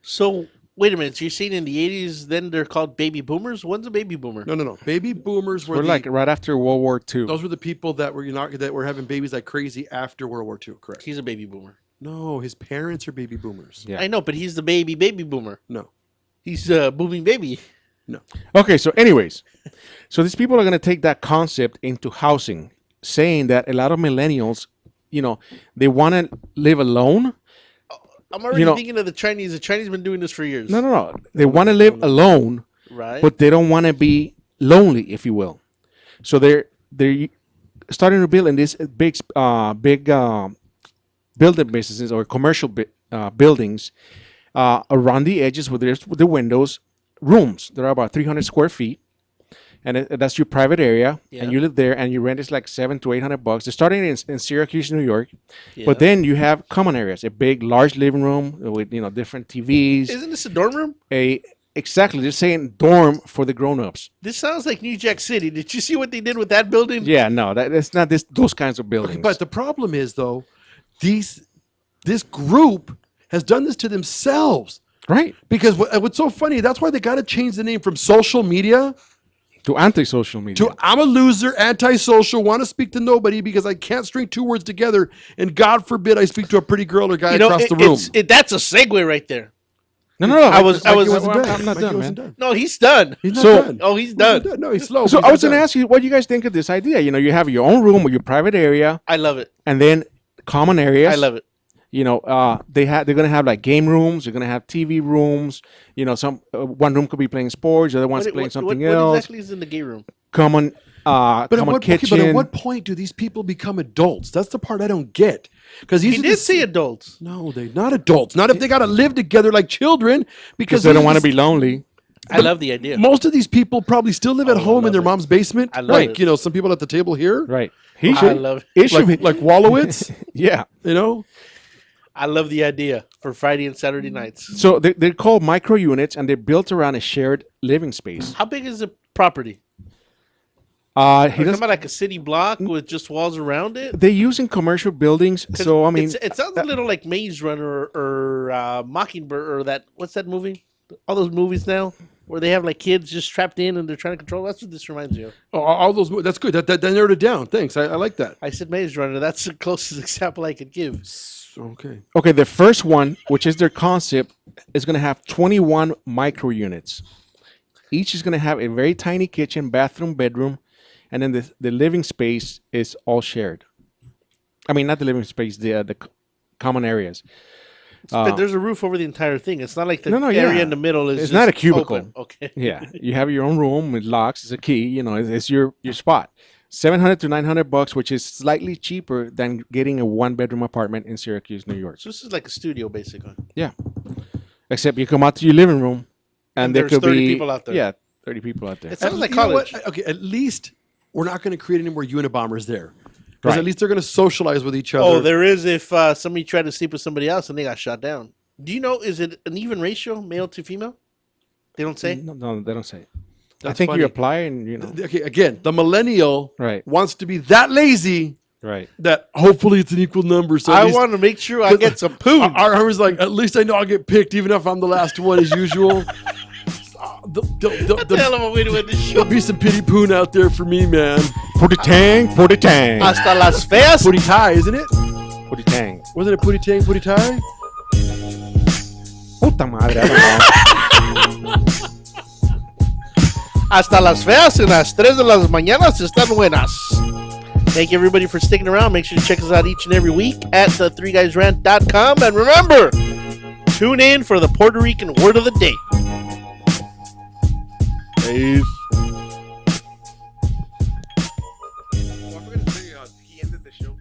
Speaker 1: So wait a minute. So you're saying in the 80s, then they're called baby boomers? When's a baby boomer?
Speaker 2: No. Baby boomers were
Speaker 3: We're
Speaker 2: the,
Speaker 3: like right after World War II.
Speaker 2: those were the people that were having babies like crazy after World War II. Correct.
Speaker 1: He's a baby boomer.
Speaker 2: No, his parents are baby boomers.
Speaker 3: Yeah.
Speaker 1: I know, but he's the baby boomer.
Speaker 2: No.
Speaker 1: He's a booming baby.
Speaker 2: No.
Speaker 3: Okay. So, anyways, so these people are going to take that concept into housing, saying that a lot of millennials, they want to live alone.
Speaker 1: I'm already thinking of the Chinese. The Chinese been doing this for years.
Speaker 3: No. They want to live alone,
Speaker 1: Right.
Speaker 3: but they don't want to be lonely, if you will. So they're starting to build in these big building businesses or commercial buildings around the edges with the windows, rooms. There are about 300 square feet, and that's your private area, and you live there, and you rent is like $700 to $800. They're starting in Syracuse, New York, but then you have common areas, a big, large living room with different TVs.
Speaker 1: Isn't this a dorm room?
Speaker 3: Exactly, they're saying dorm for the grown-ups.
Speaker 1: This sounds like New Jack City. Did you see what they did with that building?
Speaker 3: Yeah, no, that's not those kinds of buildings.
Speaker 2: But the problem is, though, this group has done this to themselves.
Speaker 3: Right.
Speaker 2: Because what's so funny, that's why they got to change the name from social media
Speaker 3: to anti-social media.
Speaker 2: To I'm a loser, anti-social, want to speak to nobody because I can't string two words together, and God forbid I speak to a pretty girl or guy across the room.
Speaker 1: That's a segue right there.
Speaker 3: No.
Speaker 1: I'm
Speaker 3: not done, man.
Speaker 2: Done.
Speaker 1: No, he's done.
Speaker 2: He's not done.
Speaker 1: Oh, he's done.
Speaker 2: No, he's slow.
Speaker 3: So
Speaker 2: but
Speaker 3: I
Speaker 2: he's
Speaker 3: was
Speaker 2: not
Speaker 3: going to
Speaker 2: done.
Speaker 3: ask you, what do you guys think of this idea? You have your own room or your private area,
Speaker 1: I love it.
Speaker 3: and then common areas.
Speaker 1: I love it.
Speaker 3: they're gonna have like game rooms. They're gonna have TV rooms. Some one room could be playing sports. The other one's playing something
Speaker 1: what
Speaker 3: else.
Speaker 1: exactly is in the game room?
Speaker 3: Common kitchen.
Speaker 2: But at what point do these people become adults? That's the part I don't get. Because
Speaker 1: He did say adults.
Speaker 2: No, they're not adults. Not if they got to live together like children. Because
Speaker 3: they don't want to be lonely.
Speaker 1: I love the idea.
Speaker 2: Most of these people probably still live at home in their mom's basement.
Speaker 1: I love it.
Speaker 2: Some people at the table here.
Speaker 3: Right.
Speaker 1: I love it.
Speaker 2: Like Wallowitz.
Speaker 3: Yeah.
Speaker 1: I love the idea for Friday and Saturday nights.
Speaker 3: So they're called micro units, and they're built around a shared living space.
Speaker 1: How big is the property?
Speaker 3: He
Speaker 1: Talking
Speaker 3: does.
Speaker 1: about like a city block with just walls around it.
Speaker 3: They're using commercial buildings, so I mean,
Speaker 1: it sounds a little like Maze Runner or Mockingbird or that. What's that movie? All those movies now where they have like kids just trapped in and they're trying to control. That's what this reminds me of.
Speaker 2: All those. That's good. That narrowed it down. Thanks. I like that.
Speaker 1: I said Maze Runner. That's the closest example I could give.
Speaker 2: Okay.
Speaker 3: Okay, the first one, which is their concept, is going to have 21 micro units. Each is going to have a very tiny kitchen, bathroom, bedroom, and then the living space is all shared. I mean, not the living space, the common areas.
Speaker 1: But there's a roof over the entire thing. It's not like the
Speaker 3: No,
Speaker 1: area
Speaker 3: yeah.
Speaker 1: in the middle is
Speaker 3: It's
Speaker 1: just
Speaker 3: not a cubicle.
Speaker 1: open. Okay.
Speaker 3: Yeah, you have your own room with locks. It's a key. It's your spot. $700 to $900, which is slightly cheaper than getting a one-bedroom apartment in Syracuse, New York.
Speaker 1: So this is like a studio, basically.
Speaker 3: Yeah, except you come out to your living room, and there
Speaker 1: there's
Speaker 3: could
Speaker 1: 30
Speaker 3: be
Speaker 1: people out there.
Speaker 3: Yeah, 30 people out there.
Speaker 1: It sounds like
Speaker 2: You know
Speaker 1: college.
Speaker 2: what? Okay, at least we're not going to create any more Unibombers there. Because
Speaker 3: Right.
Speaker 2: at least they're going to socialize with each other.
Speaker 1: Oh, there is if somebody tried to sleep with somebody else and they got shot down. Do you know, is it an even ratio, male to female? They don't say?
Speaker 3: No, they don't say. I
Speaker 2: That's
Speaker 3: think
Speaker 2: funny.
Speaker 3: you apply and
Speaker 2: Okay, again, the millennial
Speaker 3: Right.
Speaker 2: wants to be that lazy
Speaker 3: Right.
Speaker 2: that hopefully it's an equal number. So at
Speaker 1: I
Speaker 2: least-
Speaker 1: want to make sure I get some poo.
Speaker 2: Our was like, at least I know I'll get picked, even if I'm the last one as usual.
Speaker 1: What the hell am I waiting with this show?
Speaker 2: There'll be some pity poon out there for me, man.
Speaker 3: Putty tang, putty tang.
Speaker 1: Hasta las feas.
Speaker 2: Putty tie, isn't it?
Speaker 3: Putty tang.
Speaker 2: Wasn't it putty tang, putty tie?
Speaker 3: Puta madre, I don't know.
Speaker 1: Hasta las feas en las 3 de las mañanas están buenas. Thank you, everybody, for sticking around. Make sure to check us out each and every week at the3guysrant.com. And remember, tune in for the Puerto Rican word of the day. Peace.
Speaker 3: I forgot to tell you how he ended the show.